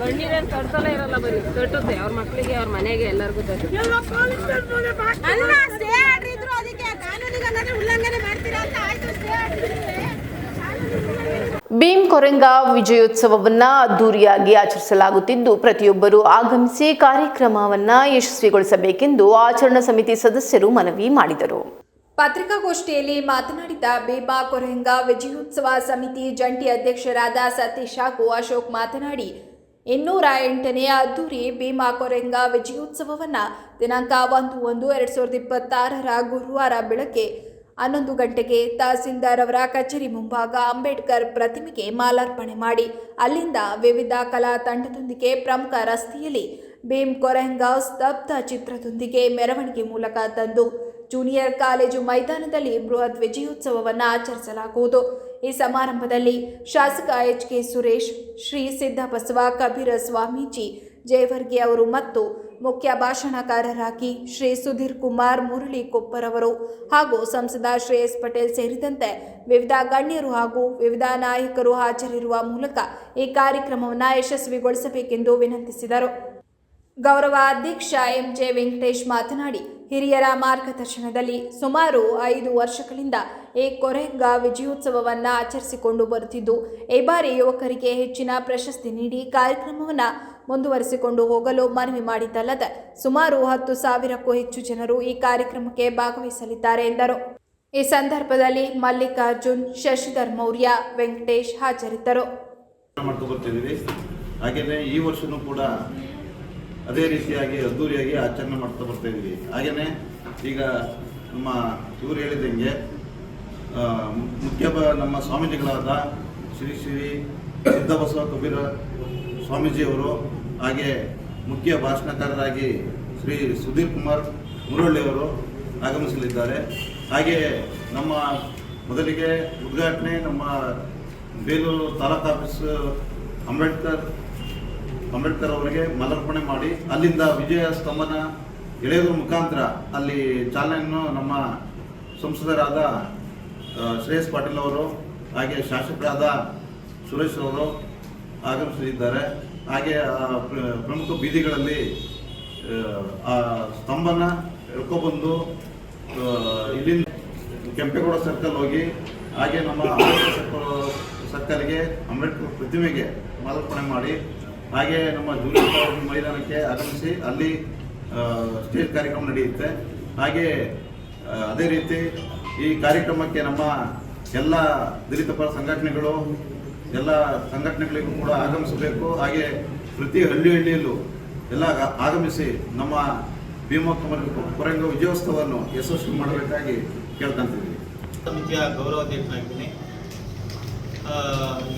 ಕಣ್ಣೀರೇನು ತಡ್ಸಲೇ ಇರಲ್ಲ, ಬರೀ ತಟ್ಟುತ್ತೆ ಅವ್ರ ಮಕ್ಕಳಿಗೆ, ಅವ್ರ ಮನೆಗೆ, ಎಲ್ಲರಿಗೂ ಭೀಮ್ ಕೊರೆಂಗಾ ವಿಜಯೋತ್ಸವವನ್ನು ಅದ್ದೂರಿಯಾಗಿ ಆಚರಿಸಲಾಗುತ್ತಿದ್ದು ಪ್ರತಿಯೊಬ್ಬರೂ ಆಗಮಿಸಿ ಕಾರ್ಯಕ್ರಮವನ್ನು ಯಶಸ್ವಿಗೊಳಿಸಬೇಕೆಂದು ಆಚರಣಾ ಸಮಿತಿ ಸದಸ್ಯರು ಮನವಿ ಮಾಡಿದರು. ಪತ್ರಿಕಾಗೋಷ್ಠಿಯಲ್ಲಿ ಮಾತನಾಡಿದ ಭೀಮಾ ಕೊರೆಂಗಾ ವಿಜಯೋತ್ಸವ ಸಮಿತಿ ಜಂಟಿ ಅಧ್ಯಕ್ಷರಾದ ಸತೀಶ್ ಹಾಗೂ ಅಶೋಕ್ ಮಾತನಾಡಿ 208ನೇ ಅದ್ದೂರಿ ಭೀಮಾ ಕೊರೆಂಗಾ ವಿಜಯೋತ್ಸವವನ್ನು ದಿನಾಂಕ 1/1/2026 ಗುರುವಾರ ಬೆಳಗ್ಗೆ 11 ಗಂಟೆಗೆ ತಹಸೀಲ್ದಾರ್ ಅವರ ಕಚೇರಿ ಮುಂಭಾಗ ಅಂಬೇಡ್ಕರ್ ಪ್ರತಿಮೆಗೆ ಮಾಲಾರ್ಪಣೆ ಮಾಡಿ ಅಲ್ಲಿಂದ ವಿವಿಧ ಕಲಾ ತಂಡದೊಂದಿಗೆ ಪ್ರಮುಖ ರಸ್ತೆಯಲ್ಲಿ ಭೀಮ್ ಕೊರೆಂಗಾ ಸ್ತಬ್ಧ ಚಿತ್ರದೊಂದಿಗೆ ಮೆರವಣಿಗೆ ಮೂಲಕ ತಂದು ಜೂನಿಯರ್ ಕಾಲೇಜು ಮೈದಾನದಲ್ಲಿ ಬೃಹತ್ ವಿಜಯೋತ್ಸವವನ್ನು ಆಚರಿಸಲಾಗುವುದು. ಈ ಸಮಾರಂಭದಲ್ಲಿ ಶಾಸಕ ಎಚ್.ಕೆ. ಸುರೇಶ್, ಶ್ರೀ ಸಿದ್ದಬಸವ ಕಬೀರ ಸ್ವಾಮೀಜಿ ಜೇವರ್ಗಿ ಅವರು ಮತ್ತು ಮುಖ್ಯ ಭಾಷಣಕಾರರಾಗಿ ಶ್ರೀ ಸುಧೀರ್ ಕುಮಾರ್ ಮುರಳಿ ಕೊಪ್ಪರವರು ಹಾಗೂ ಸಂಸದ ಶ್ರೇಯಸ್ ಪಟೇಲ್ ಸೇರಿದಂತೆ ವಿವಿಧ ಗಣ್ಯರು ಹಾಗೂ ವಿವಿಧ ನಾಯಕರು ಹಾಜರಿರುವ ಮೂಲಕ ಈ ಕಾರ್ಯಕ್ರಮವನ್ನು ಯಶಸ್ವಿಗೊಳಿಸಬೇಕೆಂದು ವಿನಂತಿಸಿದರು. ಗೌರವ ಅಧ್ಯಕ್ಷ ಎಂ.ಜೆ. ವೆಂಕಟೇಶ್ ಮಾತನಾಡಿ, ಹಿರಿಯರ ಮಾರ್ಗದರ್ಶನದಲ್ಲಿ ಸುಮಾರು 5 ವರ್ಷಗಳಿಂದ ಈ ಕೊರೆಂಗಾ ವಿಜಯೋತ್ಸವವನ್ನು ಆಚರಿಸಿಕೊಂಡು ಬರುತ್ತಿದ್ದು, ಈ ಬಾರಿ ಯುವಕರಿಗೆ ಹೆಚ್ಚಿನ ಪ್ರಶಸ್ತಿ ನೀಡಿ ಕಾರ್ಯಕ್ರಮವನ್ನು ಮುಂದುವರಿಸಿಕೊಂಡು ಹೋಗಲು ಮನವಿ ಮಾಡಿದ್ದಲ್ಲದೆ ಸುಮಾರು 10,000ಕ್ಕೂ ಹೆಚ್ಚು ಜನರು ಈ ಕಾರ್ಯಕ್ರಮಕ್ಕೆ ಭಾಗವಹಿಸಲಿದ್ದಾರೆ ಎಂದರು. ಈ ಸಂದರ್ಭದಲ್ಲಿ ಮಲ್ಲಿಕಾರ್ಜುನ್, ಶಶಿಧರ್ ಮೌರ್ಯ, ವೆಂಕಟೇಶ್ ಹಾಜರಿದ್ದರು. ಹಾಗೆಯೇ ಈ ವರ್ಷನೂ ಕೂಡ ಅದೇ ರೀತಿಯಾಗಿ ಅದ್ದೂರಿಯಾಗಿ ಆಚರಣೆ ಮಾಡ್ತಾ ಬರ್ತಾ ಇದ್ದೀವಿ. ಹಾಗೆಯೇ ಈಗ ನಮ್ಮ ಇವರು ಹೇಳಿದಂಗೆ ನಮ್ಮ ಸ್ವಾಮೀಜಿಗಳಾದ ಶ್ರೀ ಸಿದ್ದಬಸವ ಕಬೀರ ಸ್ವಾಮೀಜಿಯವರು, ಹಾಗೆ ಮುಖ್ಯ ಭಾಷಣಕಾರರಾಗಿ ಶ್ರೀ ಸುಧೀರ್ ಕುಮಾರ್ ಮುರಳಿಯವರು, ಆಗಮಿಸಲಿದ್ದಾರೆ. ಹಾಗೆ ನಮ್ಮ ಮೊದಲಿಗೆ ಉದ್ಘಾಟನೆ ನಮ್ಮ ಬೇಲೂರು ತಾಲೂಕು ಆಫೀಸ್ ಅಂಬೇಡ್ಕರ್ ಅವರಿಗೆ ಮಾಲಾರ್ಪಣೆ ಮಾಡಿ ಅಲ್ಲಿಂದ ವಿಜಯ ಸ್ತಂಭನ ಎಳೆಯುವ ಮುಖಾಂತರ ಅಲ್ಲಿ ಚಾಲನೆಯನ್ನು ನಮ್ಮ ಸಂಸದರಾದ ಶ್ರೇಯಸ್ ಪಾಟೀಲ್ ಅವರು ಹಾಗೆ ಶಾಸಕರಾದ ಸುರೇಶ್ ಅವರು ಆಗಮಿಸಲಿದ್ದಾರೆ. ಹಾಗೆ ಪ್ರಮುಖ ಬೀದಿಗಳಲ್ಲಿ ಆ ಸ್ತಂಭನ ಎಳ್ಕೊಬಂದು ಇಲ್ಲಿಂದ ಕೆಂಪೇಗೌಡ ಸರ್ಕಲ್ ಹೋಗಿ ಹಾಗೆ ನಮ್ಮ ಸರ್ಕಲ್ಗೆ ಅಂಬೇಡ್ಕರ್ ಪ್ರತಿಮೆಗೆ ಮಾಲಾರ್ಪಣೆ ಮಾಡಿ ಹಾಗೆ ನಮ್ಮ ಜೂನಿಯರ್ ಕಾಲೇಜು ಮೈದಾನಕ್ಕೆ ಆಗಮಿಸಿ ಅಲ್ಲಿ ಸ್ಟೇಜ್ ಕಾರ್ಯಕ್ರಮ ನಡೆಯುತ್ತೆ. ಹಾಗೆ ಅದೇ ರೀತಿ ಈ ಕಾರ್ಯಕ್ರಮಕ್ಕೆ ನಮ್ಮ ಎಲ್ಲ ದಲಿತ ಪರ ಸಂಘಟನೆಗಳು ಎಲ್ಲ ಸಂಘಟನೆಗಳಿಗೂ ಕೂಡ ಆಗಮಿಸಬೇಕು. ಹಾಗೆ ಪ್ರತಿ ಹಳ್ಳಿಯಲ್ಲೂ ಎಲ್ಲ ಆಗಮಿಸಿ ನಮ್ಮ ಭೀಮೋತ್ತಮ ಕೊರಂಗ ವಿಜಯೋತ್ಸವವನ್ನು ಯಶಸ್ವಿ ಮಾಡಬೇಕಾಗಿ ಕೇಳ್ಕೊಂತೀವಿ. ಸಮಿತಿಯ ಗೌರವಾಧ್ಯಕ್ಷನಾಗಿದ್ದೀನಿ.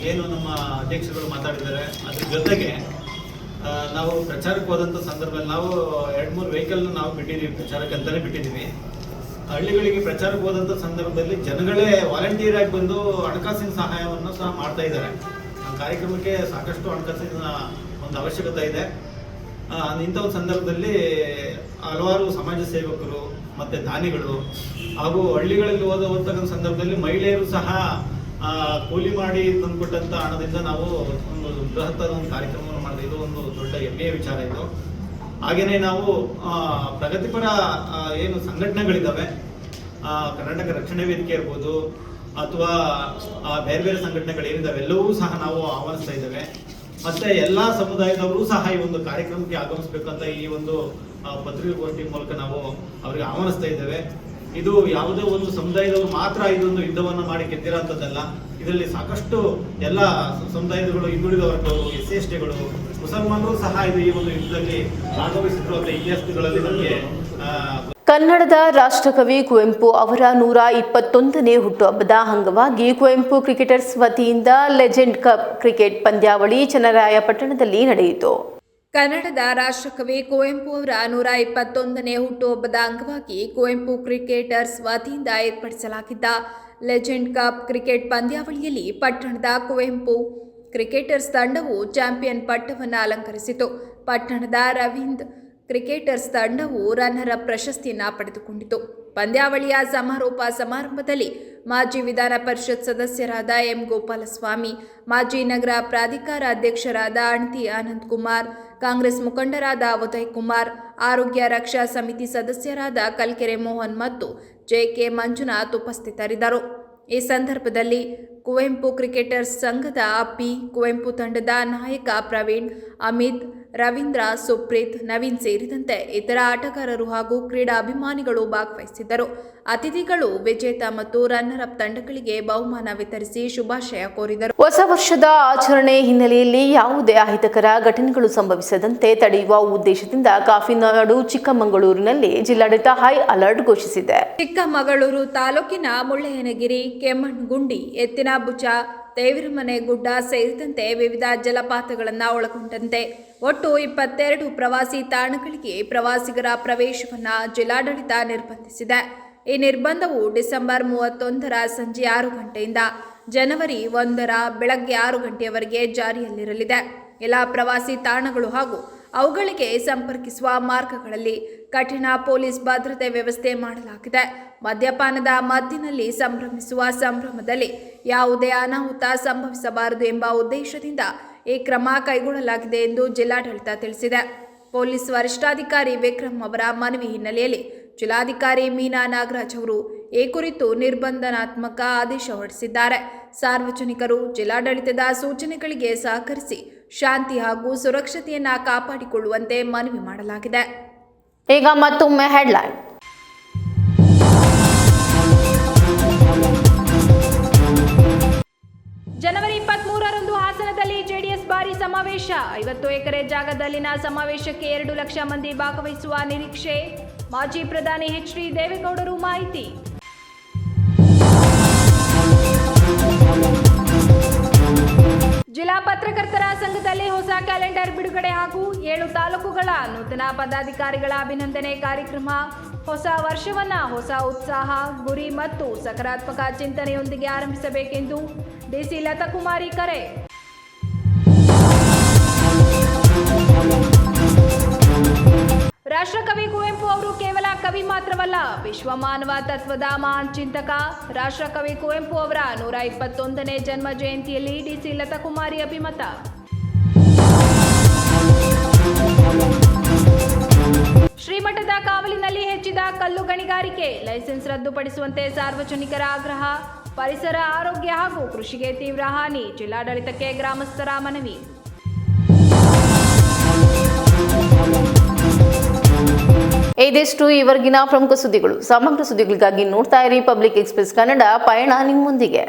ಏನು ನಮ್ಮ ಅಧ್ಯಕ್ಷರುಗಳು ಮಾತಾಡಿದ್ದಾರೆ ಅದ್ರ ಜೊತೆಗೆ ನಾವು ಪ್ರಚಾರಕ್ಕೆ ಹೋದಂಥ ಸಂದರ್ಭದಲ್ಲಿ ನಾವು 2-3 ವೆಹಿಕಲ್ನ ನಾವು ಬಿಟ್ಟಿದ್ದೀವಿ, ಪ್ರಚಾರಕ್ಕೆ ಅಂತಲೇ ಬಿಟ್ಟಿದ್ದೀವಿ. ಹಳ್ಳಿಗಳಿಗೆ ಪ್ರಚಾರಕ್ಕೆ ಹೋದಂಥ ಸಂದರ್ಭದಲ್ಲಿ ಜನಗಳೇ ವಾಲಂಟಿಯರ್ ಆಗಿ ಬಂದು ಹಣಕಾಸಿನ ಸಹಾಯವನ್ನು ಸಹ ಮಾಡ್ತಾ ಇದ್ದಾರೆ. ಆ ಕಾರ್ಯಕ್ರಮಕ್ಕೆ ಸಾಕಷ್ಟು ಹಣಕಾಸಿನ ಒಂದು ಅವಶ್ಯಕತೆ ಇದೆ. ಇಂಥ ಒಂದು ಸಂದರ್ಭದಲ್ಲಿ ಹಲವಾರು ಸಮಾಜ ಸೇವಕರು ಮತ್ತು ದಾನಿಗಳು ಹಾಗೂ ಹಳ್ಳಿಗಳಲ್ಲಿ ಹೋಗ್ತಕ್ಕಂಥ ಸಂದರ್ಭದಲ್ಲಿ ಮಹಿಳೆಯರು ಸಹ ಕೂಲಿ ಮಾಡಿ ತಂದುಕೊಟ್ಟಂಥ ಹಣದಿಂದ ನಾವು ಒಂದು ಬೃಹತ್ತಾದ ಒಂದು ಕಾರ್ಯಕ್ರಮವನ್ನು ಮಾಡಿದೆ. ಇದು ಒಂದು ದೊಡ್ಡ ಹೆಮ್ಮೆಯ ವಿಚಾರ ಇದು. ಹಾಗೆಯೇ ನಾವು ಪ್ರಗತಿಪರ ಏನು ಸಂಘಟನೆಗಳಿದ್ದಾವೆ, ಕರ್ನಾಟಕ ರಕ್ಷಣಾ ವೇದಿಕೆ ಇರ್ಬೋದು ಅಥವಾ ಬೇರೆ ಬೇರೆ ಸಂಘಟನೆಗಳೇನಿದ್ದಾವೆ ಎಲ್ಲವೂ ಸಹ ನಾವು ಆಹ್ವಾನಿಸ್ತಾ ಇದ್ದೇವೆ. ಮತ್ತು ಎಲ್ಲ ಸಮುದಾಯದವರು ಸಹ ಈ ಒಂದು ಕಾರ್ಯಕ್ರಮಕ್ಕೆ ಆಗಮಿಸಬೇಕಂತ ಈ ಒಂದು ಪತ್ರಿಕಾಗೋಷ್ಠಿ ಮೂಲಕ ನಾವು ಅವರಿಗೆ ಆಹ್ವಾನಿಸ್ತಾ ಇದ್ದೇವೆ. ಇದು ಯಾವುದೇ ಒಂದು ಸಮುದಾಯದವರು ಮಾತ್ರ ಇದೊಂದು ಯುದ್ಧವನ್ನು ಮಾಡಿ ಗೆದ್ದಿರೋಂಥದ್ದಲ್ಲ. ಇದರಲ್ಲಿ ಸಾಕಷ್ಟು ಎಲ್ಲ ಸಮುದಾಯಗಳು, ಹಿಂದುಳಿದ ವರ್ಗಗಳು, SC/STಗಳು, ಮುಸಲ್ಮಾನರು ಸಹ ಈ ಒಂದು ಯುದ್ಧದಲ್ಲಿ ಭಾಗವಹಿಸಿದ್ರು ಅಂತ ಇತಿಹಾಸಗಳಲ್ಲಿ ನಮಗೆ. ಕನ್ನಡದ ರಾಷ್ಟ್ರಕವಿ ಕುವೆಂಪು ಅವರ 121ನೇ ಹುಟ್ಟುಹಬ್ಬದ ಅಂಗವಾಗಿ ಕುವೆಂಪು ಕ್ರಿಕೆಟರ್ಸ್ ವತಿಯಿಂದ ಲೆಜೆಂಡ್ ಕಪ್ ಕ್ರಿಕೆಟ್ ಪಂದ್ಯಾವಳಿ ಚನ್ನರಾಯಪಟ್ಟಣದಲ್ಲಿ ನಡೆಯಿತು. ಕನ್ನಡದ ರಾಷ್ಟ್ರಕವಿ ಕುವೆಂಪು ಅವರ 121ನೇ ಹುಟ್ಟುಹಬ್ಬದ ಅಂಗವಾಗಿ ಕುವೆಂಪು ಕ್ರಿಕೆಟರ್ಸ್ ವತಿಯಿಂದ ಏರ್ಪಡಿಸಲಾಗಿದ್ದ ಲೆಜೆಂಡ್ ಕಪ್ ಕ್ರಿಕೆಟ್ ಪಂದ್ಯಾವಳಿಯಲ್ಲಿ ಪಟ್ಟಣದ ಕುವೆಂಪು ಕ್ರಿಕೆಟರ್ಸ್ ತಂಡವು ಚಾಂಪಿಯನ್ ಪಟ್ಟವನ್ನು ಅಲಂಕರಿಸಿತು. ಪಟ್ಟಣದ ರವೀಂದ್ರ ಕ್ರಿಕೆಟರ್ಸ್ ತಂಡವು ರನ್ನರ್ ಅಪ್ ಪ್ರಶಸ್ತಿಯನ್ನು ಪಡೆದುಕೊಂಡಿತು. ಪಂದ್ಯಾವಳಿಯ ಸಮಾರೋಪ ಸಮಾರಂಭದಲ್ಲಿ ಮಾಜಿ ವಿಧಾನ ಪರಿಷತ್ ಸದಸ್ಯರಾದ ಎಂ ಗೋಪಾಲಸ್ವಾಮಿ, ಮಾಜಿ ನಗರ ಪ್ರಾಧಿಕಾರ ಅಧ್ಯಕ್ಷರಾದ ಅಣತಿ ಆನಂದ್ ಕುಮಾರ್, ಕಾಂಗ್ರೆಸ್ ಮುಖಂಡರಾದ ಉದಯ್ ಕುಮಾರ್, ಆರೋಗ್ಯ ರಕ್ಷಾ ಸಮಿತಿ ಸದಸ್ಯರಾದ ಕಲ್ಕೆರೆ ಮೋಹನ್ ಮತ್ತು ಜೆ.ಕೆ. ಮಂಜುನಾಥ್ ಉಪಸ್ಥಿತರಿದ್ದರು. ಈ ಸಂದರ್ಭದಲ್ಲಿ ಕುವೆಂಪು ಕ್ರಿಕೆಟರ್ಸ್ ಸಂಘದ ಅಪ್ಪಿ, ಕುವೆಂಪು ತಂಡದ ನಾಯಕ ಪ್ರವೀಣ್, ಅಮಿತ್, ರವೀಂದ್ರ, ಸುಪ್ರೀತ್, ನವೀನ್ ಸೇರಿದಂತೆ ಇತರ ಆಟಗಾರರು ಹಾಗೂ ಕ್ರೀಡಾಭಿಮಾನಿಗಳು ಭಾಗವಹಿಸಿದ್ದರು. ಅತಿಥಿಗಳು ವಿಜೇತ ಮತ್ತು ರನ್ನರ್ ಅಪ್ ತಂಡಗಳಿಗೆ ಬಹುಮಾನ ವಿತರಿಸಿ ಶುಭಾಶಯ ಕೋರಿದರು. ಹೊಸ ವರ್ಷದ ಆಚರಣೆ ಹಿನ್ನೆಲೆಯಲ್ಲಿ ಯಾವುದೇ ಅಹಿತಕರ ಘಟನೆಗಳು ಸಂಭವಿಸದಂತೆ ತಡೆಯುವ ಉದ್ದೇಶದಿಂದ ಕಾಫಿನಾಡು ಚಿಕ್ಕಮಗಳೂರಿನಲ್ಲಿ ಜಿಲ್ಲಾಡಳಿತ ಹೈ ಅಲರ್ಟ್ ಘೋಷಿಸಿದೆ. ಚಿಕ್ಕಮಗಳೂರು ತಾಲೂಕಿನ ಮುಳ್ಳಯ್ಯನಗಿರಿ, ಕೆಮ್ಮಣ್ಣಗುಂಡಿ, ಎತ್ತಿನಬುಚ, ದೇವರಮನೆ ಗುಡ್ಡ ಸೇರಿದಂತೆ ವಿವಿಧ ಜಲಪಾತಗಳನ್ನು ಒಳಗೊಂಡಂತೆ ಒಟ್ಟು 22 ಪ್ರವಾಸಿ ತಾಣಗಳಿಗೆ ಪ್ರವಾಸಿಗರ ಪ್ರವೇಶವನ್ನು ಜಿಲ್ಲಾಡಳಿತ ನಿರ್ಬಂಧಿಸಿದೆ. ಈ ನಿರ್ಬಂಧವು ಡಿಸೆಂಬರ್ 31ರ ಸಂಜೆ 6 ಗಂಟೆಯಿಂದ ಜನವರಿ 1ರ ಬೆಳಗ್ಗೆ 6 ಗಂಟೆಯವರೆಗೆ ಜಾರಿಯಲ್ಲಿರಲಿದೆ. ಎಲ್ಲ ಪ್ರವಾಸಿ ತಾಣಗಳು ಹಾಗೂ ಅವುಗಳಿಗೆ ಸಂಪರ್ಕಿಸುವ ಮಾರ್ಗಗಳಲ್ಲಿ ಕಠಿಣ ಪೊಲೀಸ್ ಭದ್ರತೆ ವ್ಯವಸ್ಥೆ ಮಾಡಲಾಗಿದೆ. ಮದ್ಯಪಾನದ ಮದ್ದಿನಲ್ಲಿ ಸಂಭ್ರಮಿಸುವ ಸಂಭ್ರಮದಲ್ಲಿ ಯಾವುದೇ ಅನಾಹುತ ಸಂಭವಿಸಬಾರದು ಎಂಬ ಉದ್ದೇಶದಿಂದ ಈ ಕ್ರಮ ಕೈಗೊಳ್ಳಲಾಗಿದೆ ಎಂದು ಜಿಲ್ಲಾಡಳಿತ ತಿಳಿಸಿದೆ. ಪೊಲೀಸ್ ವರಿಷ್ಠಾಧಿಕಾರಿ ವಿಕ್ರಮ್ ಅವರ ಮನವಿ ಹಿನ್ನೆಲೆಯಲ್ಲಿ ಜಿಲ್ಲಾಧಿಕಾರಿ ಮೀನಾ ನಾಗರಾಜ್ ಅವರು ಈ ಕುರಿತು ನಿರ್ಬಂಧನಾತ್ಮಕ ಆದೇಶ ಹೊರಡಿಸಿದ್ದಾರೆ. ಸಾರ್ವಜನಿಕರು ಜಿಲ್ಲಾಡಳಿತದ ಸೂಚನೆಗಳಿಗೆ ಸಹಕರಿಸಿ ಶಾಂತಿ ಹಾಗೂ ಸುರಕ್ಷತೆಯನ್ನು ಕಾಪಾಡಿಕೊಳ್ಳುವಂತೆ ಮನವಿ ಮಾಡಲಾಗಿದೆ. ಈಗ ಮತ್ತೊಮ್ಮೆ ಹೆಡ್ಲೈನ್. ಜನವರಿ 23ರಂದು ಹಾಸನದಲ್ಲಿ ಜೆಡಿಎಸ್ ಭಾರಿ ಸಮಾವೇಶ. 50 ಎಕರೆ ಜಾಗದಲ್ಲಿನ ಸಮಾವೇಶಕ್ಕೆ 2 ಲಕ್ಷ ಮಂದಿ ಭಾಗವಹಿಸುವ ನಿರೀಕ್ಷೆ. ಮಾಜಿ ಪ್ರಧಾನಿ ಎಚ್.ಡಿ. ದೇವೇಗೌಡರು ಮಾಹಿತಿ. ಜಿಲ್ಲಾ ಪತ್ರಕರ್ತರ ಸಂಘದಲ್ಲಿ ಹೊಸ ಕ್ಯಾಲೆಂಡರ್ ಬಿಡುಗಡೆ ಹಾಗೂ 7 ತಾಲೂಕುಗಳ ನೂತನ ಪದಾಧಿಕಾರಿಗಳ ಅಭಿನಂದನೆ ಕಾರ್ಯಕ್ರಮ. ಹೊಸ ವರ್ಷವನ್ನ ಹೊಸ ಉತ್ಸಾಹ, ಗುರಿ ಮತ್ತು ಸಕಾರಾತ್ಮಕ ಚಿಂತನೆಯೊಂದಿಗೆ ಆರಂಭಿಸಬೇಕೆಂದು ಡಿಸಿ ಲತಾಕುಮಾರಿ ಕರೆ. ರಾಷ್ಟ್ರಕವಿ ಕುವೆಂಪು ಅವರು ಕೇವಲ ಕವಿ ಮಾತ್ರವಲ್ಲ, ವಿಶ್ವ ಮಾನವ ತತ್ವದ ಮಹಾನ್ ಚಿಂತಕ. ರಾಷ್ಟ್ರಕವಿ ಕುವೆಂಪು ಅವರ 121ನೇ ಜನ್ಮ ಜಯಂತಿಯಲ್ಲಿ ಡಿಸಿ ಲತಾಕುಮಾರಿ ಅಭಿಮತ. ಶ್ರೀಮಠದ ಕಾವಲಿನಲ್ಲಿ ಹೆಚ್ಚಿದ ಕಲ್ಲು ಗಣಿಗಾರಿಕೆ, ಲೈಸೆನ್ಸ್ ರದ್ದುಪಡಿಸುವಂತೆ ಸಾರ್ವಜನಿಕರ ಆಗ್ರಹ. ಪರಿಸರ, ಆರೋಗ್ಯ ಹಾಗೂ ಕೃಷಿಗೆ ತೀವ್ರ ಹಾನಿ, ಜಿಲ್ಲಾಡಳಿತಕ್ಕೆ ಗ್ರಾಮಸ್ಥರ ಮನವಿ. ಇದಿಷ್ಟು ಈವರೆಗಿನ ಪ್ರಮುಖ ಸುದ್ದಿಗಳು. ಸಮಗ್ರ ಸುದ್ದಿಗಳಿಗಾಗಿ ನೋಡ್ತಾ ಇರಿ ಪಬ್ಲಿಕ್ ಎಕ್ಸ್‌ಪ್ರೆಸ್ ಕನ್ನಡ. ಪಯಣ ನಿಮ್ಮೊಂದಿಗೆ.